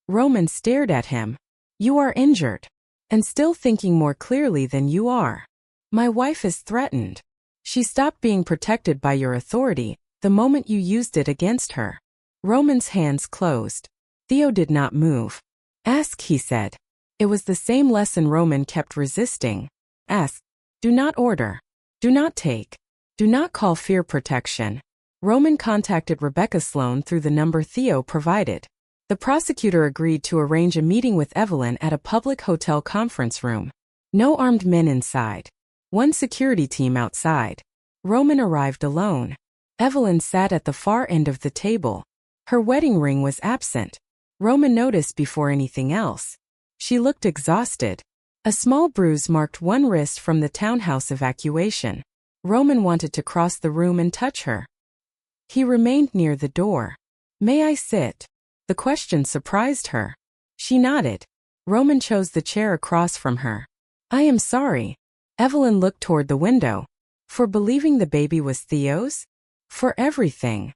A: Roman stared at him. You are injured. And still thinking more clearly than you are. My wife is threatened. She stopped being protected by your authority the moment you used it against her. Roman's hands closed. Theo did not move. Ask, he said. It was the same lesson Roman kept resisting. Ask. Do not order. Do not take. Do not call fear protection. Roman contacted Rebecca Sloan through the number Theo provided. The prosecutor agreed to arrange a meeting with Evelyn at a public hotel conference room. No armed men inside. One security team outside. Roman arrived alone. Evelyn sat at the far end of the table. Her wedding ring was absent. Roman noticed before anything else. She looked exhausted. A small bruise marked one wrist from the townhouse evacuation. Roman wanted to cross the room and touch her. He remained near the door. May I sit? The question surprised her. She nodded. Roman chose the chair across from her. I am sorry. Evelyn looked toward the window. For believing the baby was Theo's? For everything.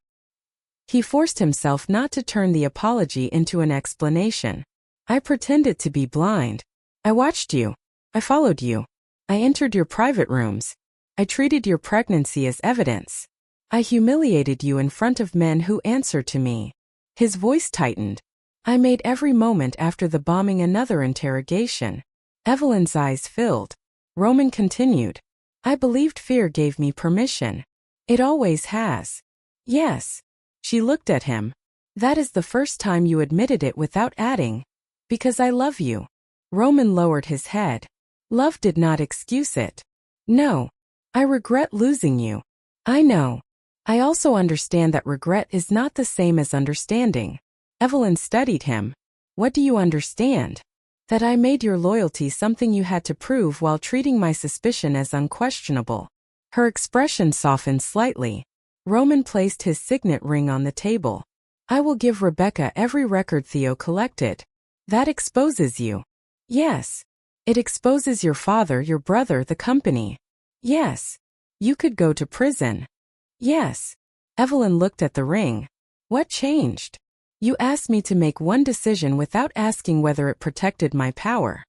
A: He forced himself not to turn the apology into an explanation. I pretended to be blind. I watched you. I followed you. I entered your private rooms. I treated your pregnancy as evidence. I humiliated you in front of men who answer to me. His voice tightened. I made every moment after the bombing another interrogation. Evelyn's eyes filled. Roman continued. I believed fear gave me permission. It always has. Yes. She looked at him. That is the first time you admitted it without adding. Because I love you. Roman lowered his head. Love did not excuse it. No. I regret losing you. I know. I also understand that regret is not the same as understanding. Evelyn studied him. What do you understand? That I made your loyalty something you had to prove while treating my suspicion as unquestionable. Her expression softened slightly. Roman placed his signet ring on the table. I will give Rebecca every record Theo collected. That exposes you. Yes. It exposes your father, your brother, the company. Yes. You could go to prison. Yes. Evelyn looked at the ring. What changed? You asked me to make one decision without asking whether it protected my power.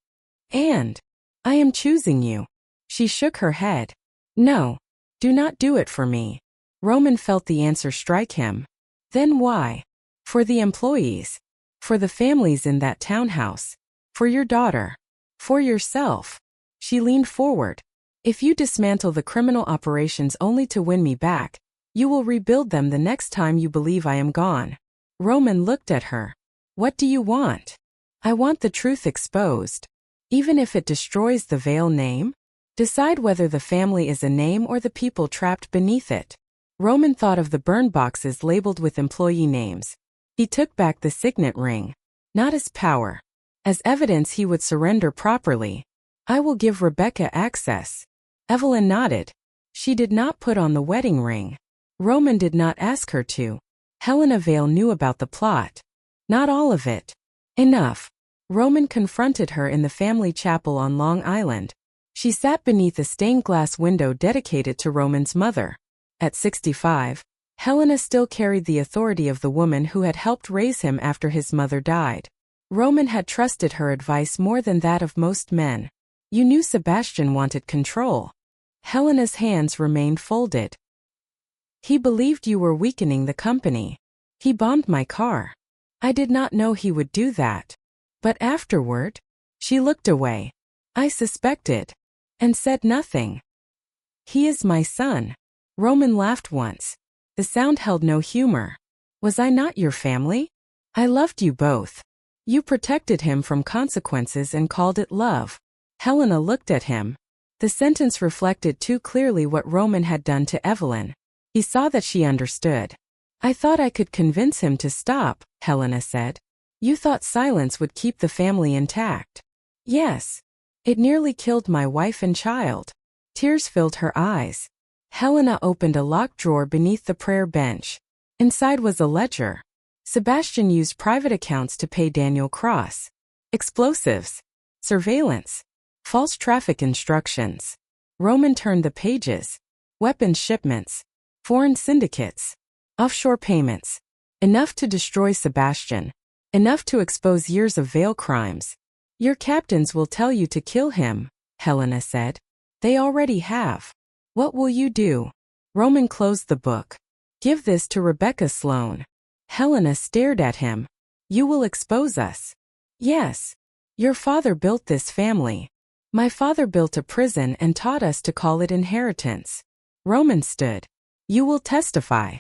A: And I am choosing you. She shook her head. No. Do not do it for me. Roman felt the answer strike him. Then why? For the employees. For the families in that townhouse. For your daughter. For yourself. She leaned forward. If you dismantle the criminal operations only to win me back, you will rebuild them the next time you believe I am gone. Roman looked at her. What do you want? I want the truth exposed. Even if it destroys the Veil name? Decide whether the family is a name or the people trapped beneath it. Roman thought of the burn boxes labeled with employee names. He took back the signet ring. Not as power. As evidence he would surrender properly. I will give Rebecca access. Evelyn nodded. She did not put on the wedding ring. Roman did not ask her to. Helena Vale knew about the plot. Not all of it. Enough. Roman confronted her in the family chapel on Long Island. She sat beneath a stained glass window dedicated to Roman's mother. At 65, Helena still carried the authority of the woman who had helped raise him after his mother died. Roman had trusted her advice more than that of most men. You knew Sebastian wanted control. Helena's hands remained folded. He believed you were weakening the company. He bombed my car. I did not know he would do that. But afterward, she looked away. I suspected. And said nothing. He is my son. Roman laughed once. The sound held no humor. Was I not your family? I loved you both. You protected him from consequences and called it love. Helena looked at him. The sentence reflected too clearly what Roman had done to Evelyn. He saw that she understood. I thought I could convince him to stop, Helena said. You thought silence would keep the family intact. Yes. It nearly killed my wife and child. Tears filled her eyes. Helena opened a locked drawer beneath the prayer bench. Inside was a ledger. Sebastian used private accounts to pay Daniel Cross. Explosives. Surveillance. False traffic instructions. Roman turned the pages. Weapons shipments. Foreign syndicates. Offshore payments. Enough to destroy Sebastian. Enough to expose years of Veil crimes. Your captains will tell you to kill him, Helena said. They already have. What will you do? Roman closed the book. Give this to Rebecca Sloan. Helena stared at him. You will expose us. Yes. Your father built this family. My father built a prison and taught us to call it inheritance. Roman stood. You will testify.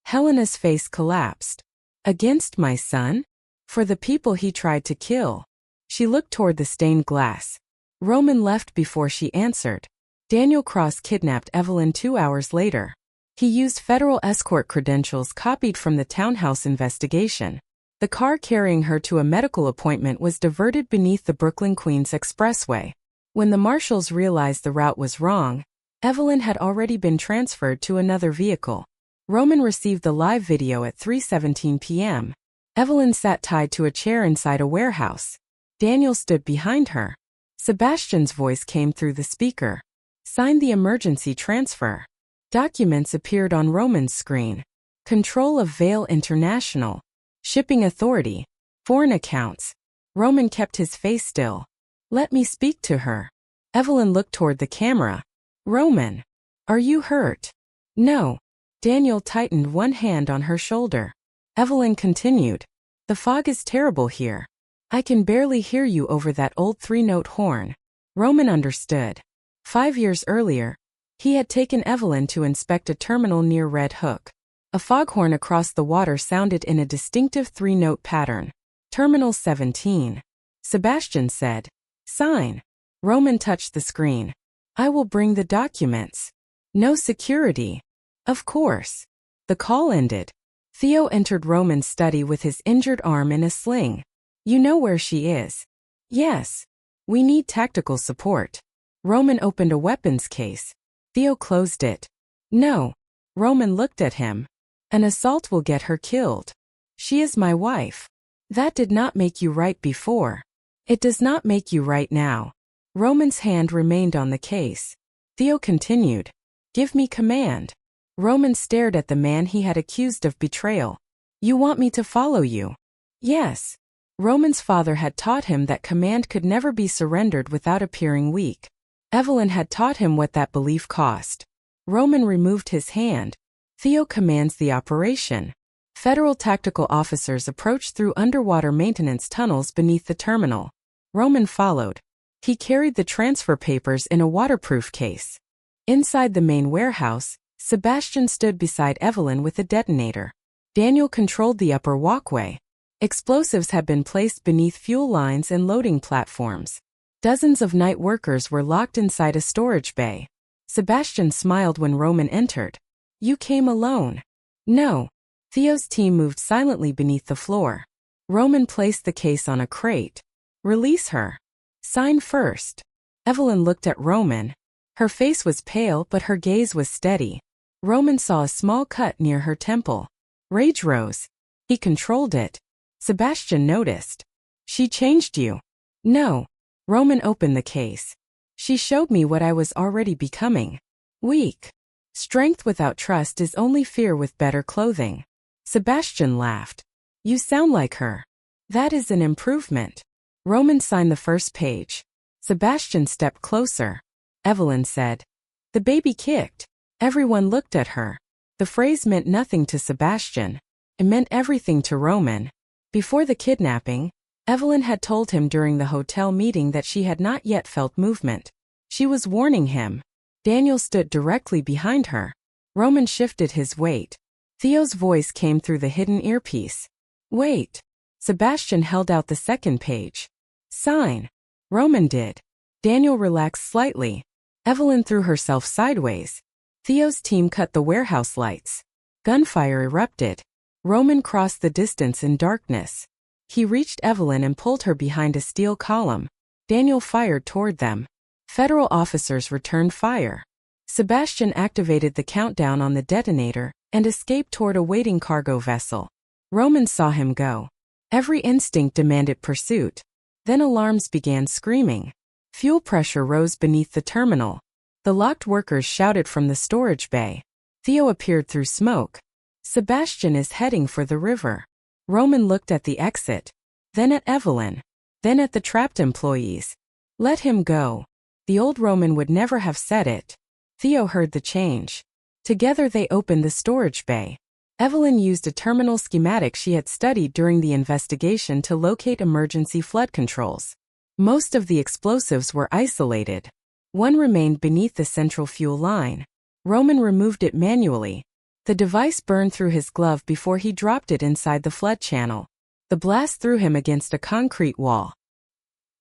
A: Helena's face collapsed. Against my son? For the people he tried to kill. She looked toward the stained glass. Roman left before she answered. Daniel Cross kidnapped Evelyn 2 hours later. He used federal escort credentials copied from the townhouse investigation. The car carrying her to a medical appointment was diverted beneath the Brooklyn-Queens Expressway. When the marshals realized the route was wrong, Evelyn had already been transferred to another vehicle. Roman received the live video at 3:17 p.m. Evelyn sat tied to a chair inside a warehouse. Daniel stood behind her. Sebastian's voice came through the speaker. Sign the emergency transfer. Documents appeared on Roman's screen. Control of Vale International. Shipping Authority. Foreign accounts. Roman kept his face still. Let me speak to her. Evelyn looked toward the camera. Roman. Are you hurt? No. Daniel tightened one hand on her shoulder. Evelyn continued. The fog is terrible here. I can barely hear you over that old 3-note horn. Roman understood. 5 years earlier, he had taken Evelyn to inspect a terminal near Red Hook. A foghorn across the water sounded in a distinctive 3-note pattern. Terminal 17. Sebastian said. Sign. Roman touched the screen. I will bring the documents. No security. Of course. The call ended. Theo entered Roman's study with his injured arm in a sling. You know where she is? Yes. We need tactical support. Roman opened a weapons case. Theo closed it. No. Roman looked at him. An assault will get her killed. She is my wife. That did not make you right before. It does not make you right now. Roman's hand remained on the case. Theo continued. Give me command. Roman stared at the man he had accused of betrayal. You want me to follow you? Yes. Roman's father had taught him that command could never be surrendered without appearing weak. Evelyn had taught him what that belief cost. Roman removed his hand. Theo commands the operation. Federal tactical officers approached through underwater maintenance tunnels beneath the terminal. Roman followed. He carried the transfer papers in a waterproof case. Inside the main warehouse, Sebastian stood beside Evelyn with a detonator. Daniel controlled the upper walkway. Explosives had been placed beneath fuel lines and loading platforms. Dozens of night workers were locked inside a storage bay. Sebastian smiled when Roman entered. You came alone. No. Theo's team moved silently beneath the floor. Roman placed the case on a crate. Release her. Sign first. Evelyn looked at Roman. Her face was pale but her gaze was steady. Roman saw a small cut near her temple. Rage rose. He controlled it. Sebastian noticed. She changed you. No. Roman opened the case. She showed me what I was already becoming. Weak. Strength without trust is only fear with better clothing. Sebastian laughed. You sound like her. That is an improvement. Roman signed the first page. Sebastian stepped closer. Evelyn said. The baby kicked. Everyone looked at her. The phrase meant nothing to Sebastian. It meant everything to Roman. Before the kidnapping, Evelyn had told him during the hotel meeting that she had not yet felt movement. She was warning him. Daniel stood directly behind her. Roman shifted his weight. Theo's voice came through the hidden earpiece. Wait. Sebastian held out the second page. Sign. Roman did. Daniel relaxed slightly. Evelyn threw herself sideways. Theo's team cut the warehouse lights. Gunfire erupted. Roman crossed the distance in darkness. He reached Evelyn and pulled her behind a steel column. Daniel fired toward them. Federal officers returned fire. Sebastian activated the countdown on the detonator and escaped toward a waiting cargo vessel. Roman saw him go. Every instinct demanded pursuit. Then alarms began screaming. Fuel pressure rose beneath the terminal. The locked workers shouted from the storage bay. Theo appeared through smoke. Sebastian is heading for the river. Roman looked at the exit. Then at Evelyn. Then at the trapped employees. Let him go. The old Roman would never have said it. Theo heard the change. Together they opened the storage bay. Evelyn used a terminal schematic she had studied during the investigation to locate emergency flood controls. Most of the explosives were isolated. One remained beneath the central fuel line. Roman removed it manually. The device burned through his glove before he dropped it inside the flood channel. The blast threw him against a concrete wall.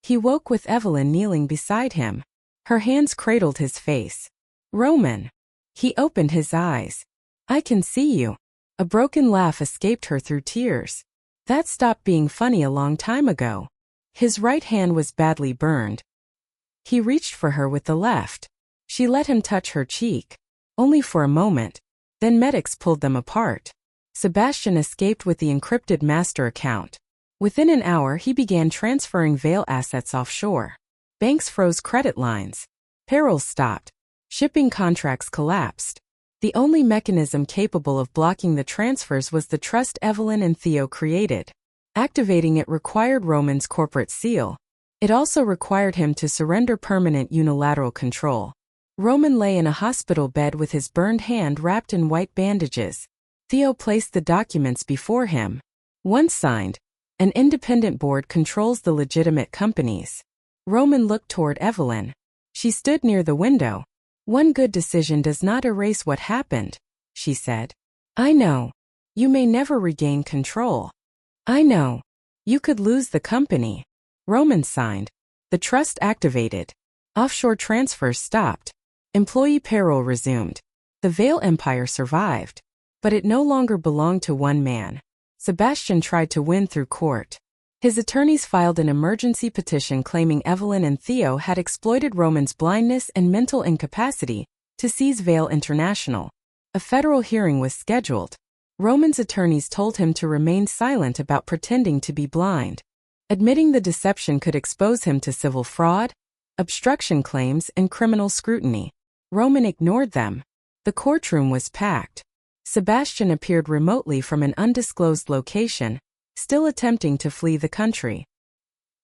A: He woke with Evelyn kneeling beside him. Her hands cradled his face. "Roman." He opened his eyes. "I can see you." A broken laugh escaped her through tears. That stopped being funny a long time ago. His right hand was badly burned. He reached for her with the left. She let him touch her cheek. Only for a moment. Then medics pulled them apart. Sebastian escaped with the encrypted master account. Within an hour he began transferring Veil assets offshore. Banks froze credit lines. Payrolls stopped. Shipping contracts collapsed. The only mechanism capable of blocking the transfers was the trust Evelyn and Theo created. Activating it required Roman's corporate seal. It also required him to surrender permanent unilateral control. Roman lay in a hospital bed with his burned hand wrapped in white bandages. Theo placed the documents before him. Once signed, an independent board controls the legitimate companies. Roman looked toward Evelyn. She stood near the window. "One good decision does not erase what happened," she said. "I know. You may never regain control. I know. You could lose the company." Roman signed. The trust activated. Offshore transfers stopped. Employee payroll resumed. The Veil Empire survived. But it no longer belonged to one man. Sebastian tried to win through court. His attorneys filed an emergency petition claiming Evelyn and Theo had exploited Roman's blindness and mental incapacity to seize Veil International. A federal hearing was scheduled. Roman's attorneys told him to remain silent about pretending to be blind. Admitting the deception could expose him to civil fraud, obstruction claims, and criminal scrutiny. Roman ignored them. The courtroom was packed. Sebastian appeared remotely from an undisclosed location, still attempting to flee the country.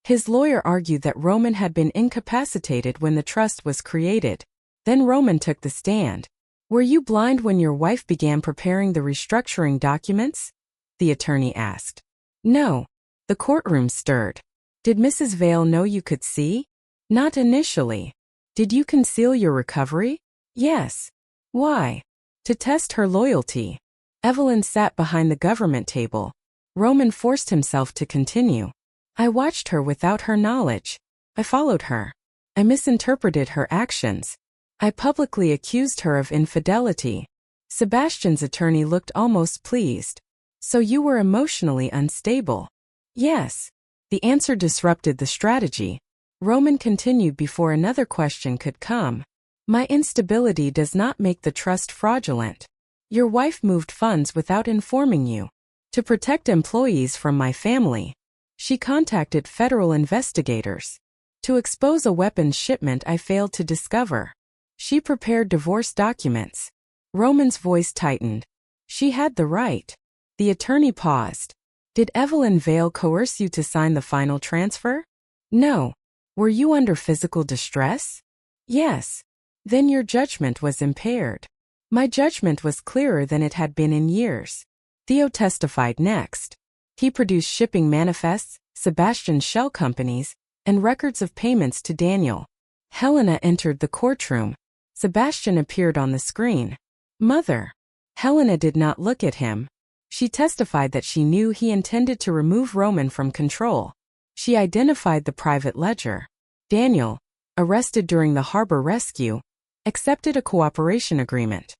A: His lawyer argued that Roman had been incapacitated when the trust was created. Then Roman took the stand. "Were you blind when your wife began preparing the restructuring documents?" the attorney asked. "No." The courtroom stirred. "Did Mrs. Veil know you could see?" "Not initially." "Did you conceal your recovery?" "Yes." "Why?" "To test her loyalty." Evelyn sat behind the government table. Roman forced himself to continue. "I watched her without her knowledge. I followed her. I misinterpreted her actions. I publicly accused her of infidelity." Sebastian's attorney looked almost pleased. "So you were emotionally unstable?" "Yes." The answer disrupted the strategy. Roman continued before another question could come. "My instability does not make the trust fraudulent. Your wife moved funds without informing you. To protect employees from my family, she contacted federal investigators. To expose a weapons shipment I failed to discover. She prepared divorce documents." Roman's voice tightened. "She had the right." The attorney paused. "Did Evelyn Veil coerce you to sign the final transfer?" "No." "Were you under physical distress?" "Yes." "Then your judgment was impaired." "My judgment was clearer than it had been in years." Theo testified next. He produced shipping manifests, Sebastian's shell companies, and records of payments to Daniel. Helena entered the courtroom. Sebastian appeared on the screen. "Mother." Helena did not look at him. She testified that she knew he intended to remove Roman from control. She identified the private ledger. Daniel, arrested during the harbor rescue, accepted a cooperation agreement.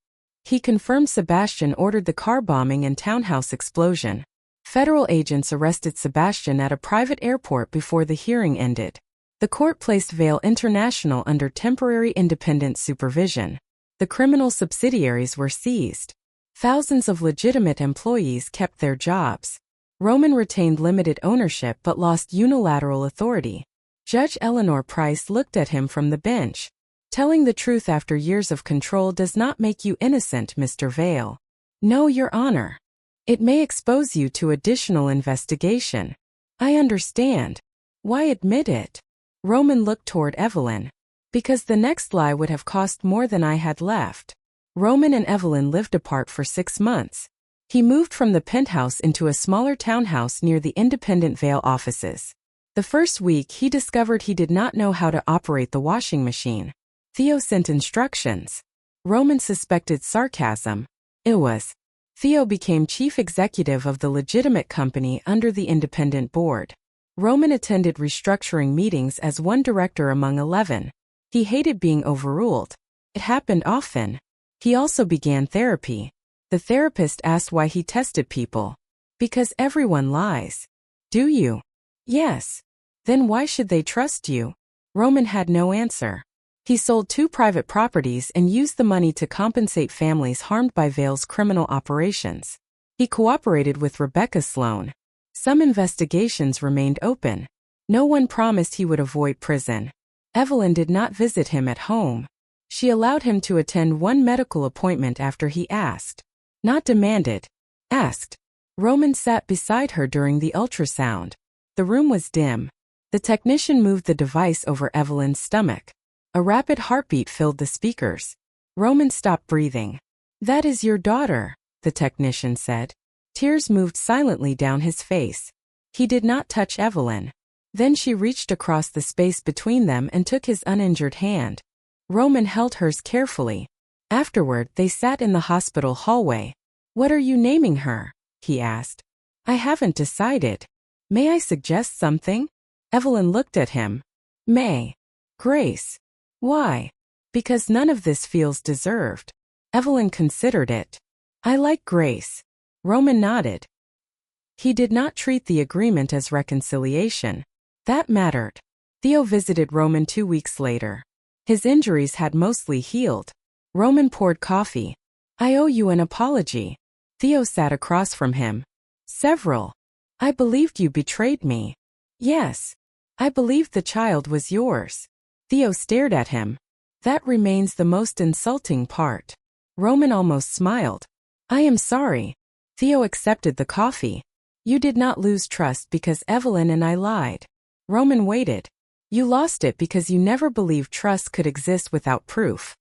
A: He confirmed Sebastian ordered the car bombing and townhouse explosion. Federal agents arrested Sebastian at a private airport before the hearing ended. The court placed Veil International under temporary independent supervision. The criminal subsidiaries were seized. Thousands of legitimate employees kept their jobs. Roman retained limited ownership but lost unilateral authority. Judge Eleanor Price looked at him from the bench. "Telling the truth after years of control does not make you innocent, Mr. Veil." "No, Your Honor. It may expose you to additional investigation." "I understand. Why admit it?" Roman looked toward Evelyn. "Because the next lie would have cost more than I had left." Roman and Evelyn lived apart for 6 months. He moved from the penthouse into a smaller townhouse near the Independent Vale offices. The first week he discovered he did not know how to operate the washing machine. Theo sent instructions. Roman suspected sarcasm. It was. Theo became chief executive of the legitimate company under the independent board. Roman attended restructuring meetings as one director among 11. He hated being overruled. It happened often. He also began therapy. The therapist asked why he tested people. Because everyone lies. Do you? Yes. Then why should they trust you? Roman had no answer. He sold 2 private properties and used the money to compensate families harmed by Vale's criminal operations. He cooperated with Rebecca Sloan. Some investigations remained open. No one promised he would avoid prison. Evelyn did not visit him at home. She allowed him to attend one medical appointment after he asked. Not demanded. Asked. Roman sat beside her during the ultrasound. The room was dim. The technician moved the device over Evelyn's stomach. A rapid heartbeat filled the speakers. Roman stopped breathing. That is your daughter, the technician said. Tears moved silently down his face. He did not touch Evelyn. Then she reached across the space between them and took his uninjured hand. Roman held hers carefully. Afterward, they sat in the hospital hallway. What are you naming her? He asked. I haven't decided. May I suggest something? Evelyn looked at him. May. Grace. Why? Because none of this feels deserved. Evelyn considered it. I like Grace. Roman nodded. He did not treat the agreement as reconciliation. That mattered. Theo visited Roman 2 weeks later. His injuries had mostly healed. Roman poured coffee. I owe you an apology. Theo sat across from him. Several. I believed you betrayed me. Yes. I believed the child was yours. Theo stared at him. That remains the most insulting part. Roman almost smiled. I am sorry. Theo accepted the coffee. You did not lose trust because Evelyn and I lied. Roman waited. You lost it because you never believed trust could exist without proof.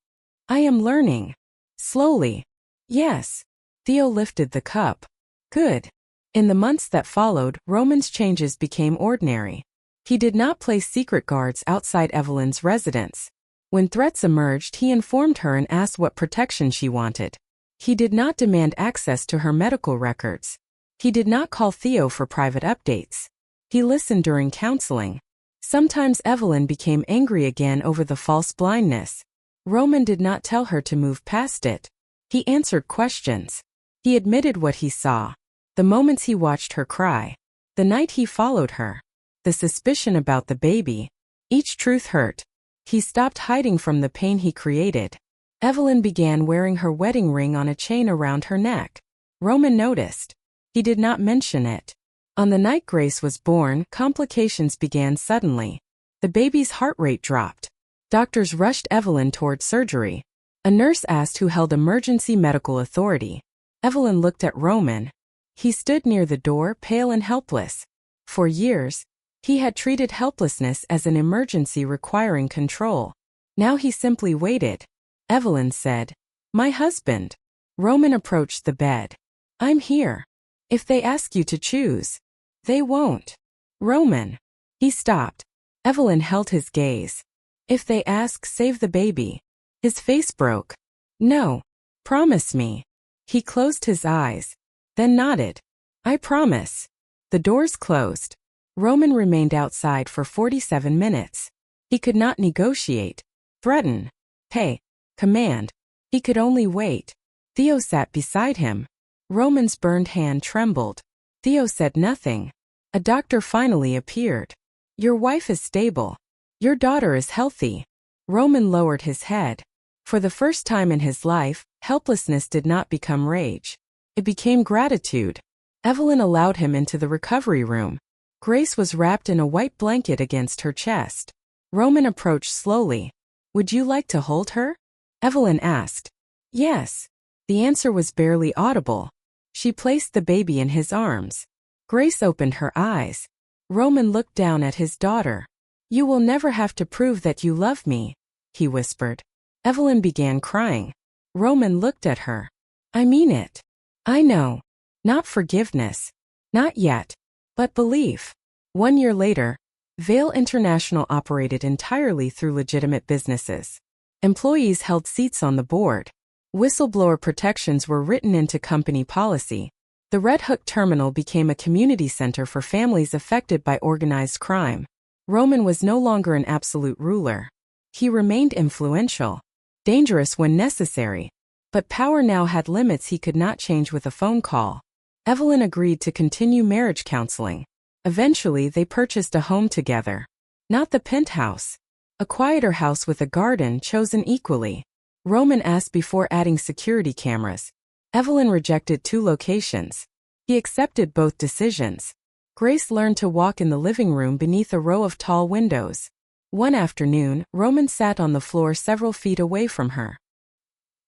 A: I am learning. Slowly. Yes. Theo lifted the cup. Good. In the months that followed, Roman's changes became ordinary. He did not place secret guards outside Evelyn's residence. When threats emerged, he informed her and asked what protection she wanted. He did not demand access to her medical records. He did not call Theo for private updates. He listened during counseling. Sometimes Evelyn became angry again over the false blindness. Roman did not tell her to move past it. He answered questions. He admitted what he saw. The moments he watched her cry. The night he followed her. The suspicion about the baby. Each truth hurt. He stopped hiding from the pain he created. Evelyn began wearing her wedding ring on a chain around her neck. Roman noticed. He did not mention it. On the night Grace was born, complications began suddenly. The baby's heart rate dropped. Doctors rushed Evelyn toward surgery. A nurse asked who held emergency medical authority. Evelyn looked at Roman. He stood near the door, pale and helpless. For years, he had treated helplessness as an emergency requiring control. Now he simply waited. Evelyn said, My husband. Roman approached the bed. I'm here. If they ask you to choose. They won't. Roman. He stopped. Evelyn held his gaze. If they ask, save the baby. His face broke. No. Promise me. He closed his eyes. Then nodded. I promise. The doors closed. Roman remained outside for 47 minutes. He could not negotiate, threaten, pay, command. He could only wait. Theo sat beside him. Roman's burned hand trembled. Theo said nothing. A doctor finally appeared. Your wife is stable. Your daughter is healthy. Roman lowered his head. For the first time in his life, helplessness did not become rage. It became gratitude. Evelyn allowed him into the recovery room. Grace was wrapped in a white blanket against her chest. Roman approached slowly. Would you like to hold her? Evelyn asked. Yes. The answer was barely audible. She placed the baby in his arms. Grace opened her eyes. Roman looked down at his daughter. You will never have to prove that you love me, he whispered. Evelyn began crying. Roman looked at her. I mean it. I know. Not forgiveness. Not yet. But belief. 1 year later, Vale International operated entirely through legitimate businesses. Employees held seats on the board. Whistleblower protections were written into company policy. The Red Hook terminal became a community center for families affected by organized crime. Roman was no longer an absolute ruler. He remained influential, dangerous when necessary. But power now had limits he could not change with a phone call. Evelyn agreed to continue marriage counseling. Eventually, they purchased a home together. Not the penthouse. A quieter house with a garden chosen equally. Roman asked before adding security cameras. Evelyn rejected 2 locations. He accepted both decisions. Grace learned to walk in the living room beneath a row of tall windows. One afternoon, Roman sat on the floor several feet away from her.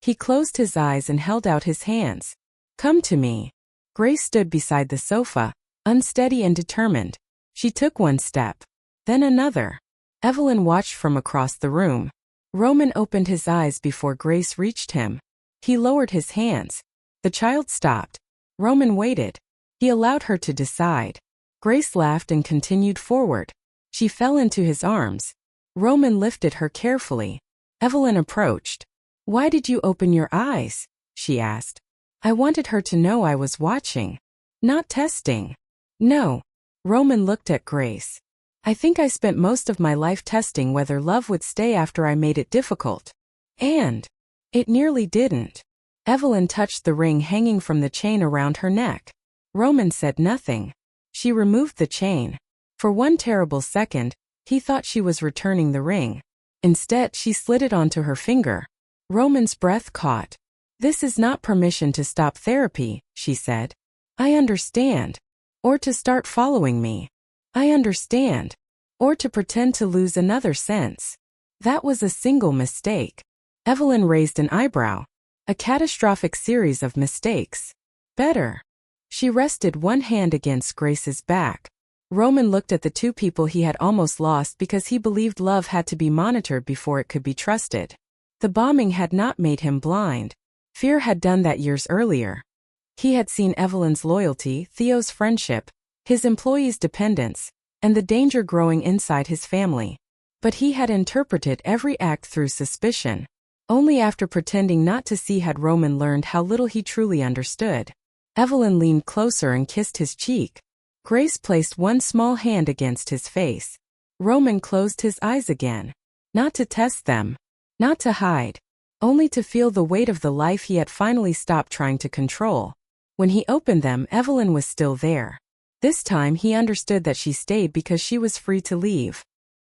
A: He closed his eyes and held out his hands. "Come to me." Grace stood beside the sofa, unsteady and determined. She took one step, then another. Evelyn watched from across the room. Roman opened his eyes before Grace reached him. He lowered his hands. The child stopped. Roman waited. He allowed her to decide. Grace laughed and continued forward. She fell into his arms. Roman lifted her carefully. Evelyn approached. "Why did you open your eyes?" she asked. "I wanted her to know I was watching. Not testing." "No." Roman looked at Grace. "I think I spent most of my life testing whether love would stay after I made it difficult. And it nearly didn't." Evelyn touched the ring hanging from the chain around her neck. Roman said nothing. She removed the chain. For one terrible second, he thought she was returning the ring. Instead, she slid it onto her finger. Roman's breath caught. "This is not permission to stop therapy," she said. "I understand. Or to start following me. I understand. Or to pretend to lose another sense. That was a single mistake." Evelyn raised an eyebrow. "A catastrophic series of mistakes. Better." She rested one hand against Grace's back. Roman looked at the 2 people he had almost lost because he believed love had to be monitored before it could be trusted. The bombing had not made him blind. Fear had done that years earlier. He had seen Evelyn's loyalty, Theo's friendship, his employees' dependence, and the danger growing inside his family. But he had interpreted every act through suspicion. Only after pretending not to see had Roman learned how little he truly understood. Evelyn leaned closer and kissed his cheek. Grace placed one small hand against his face. Roman closed his eyes again. Not to test them. Not to hide. Only to feel the weight of the life he had finally stopped trying to control. When he opened them, Evelyn was still there. This time he understood that she stayed because she was free to leave.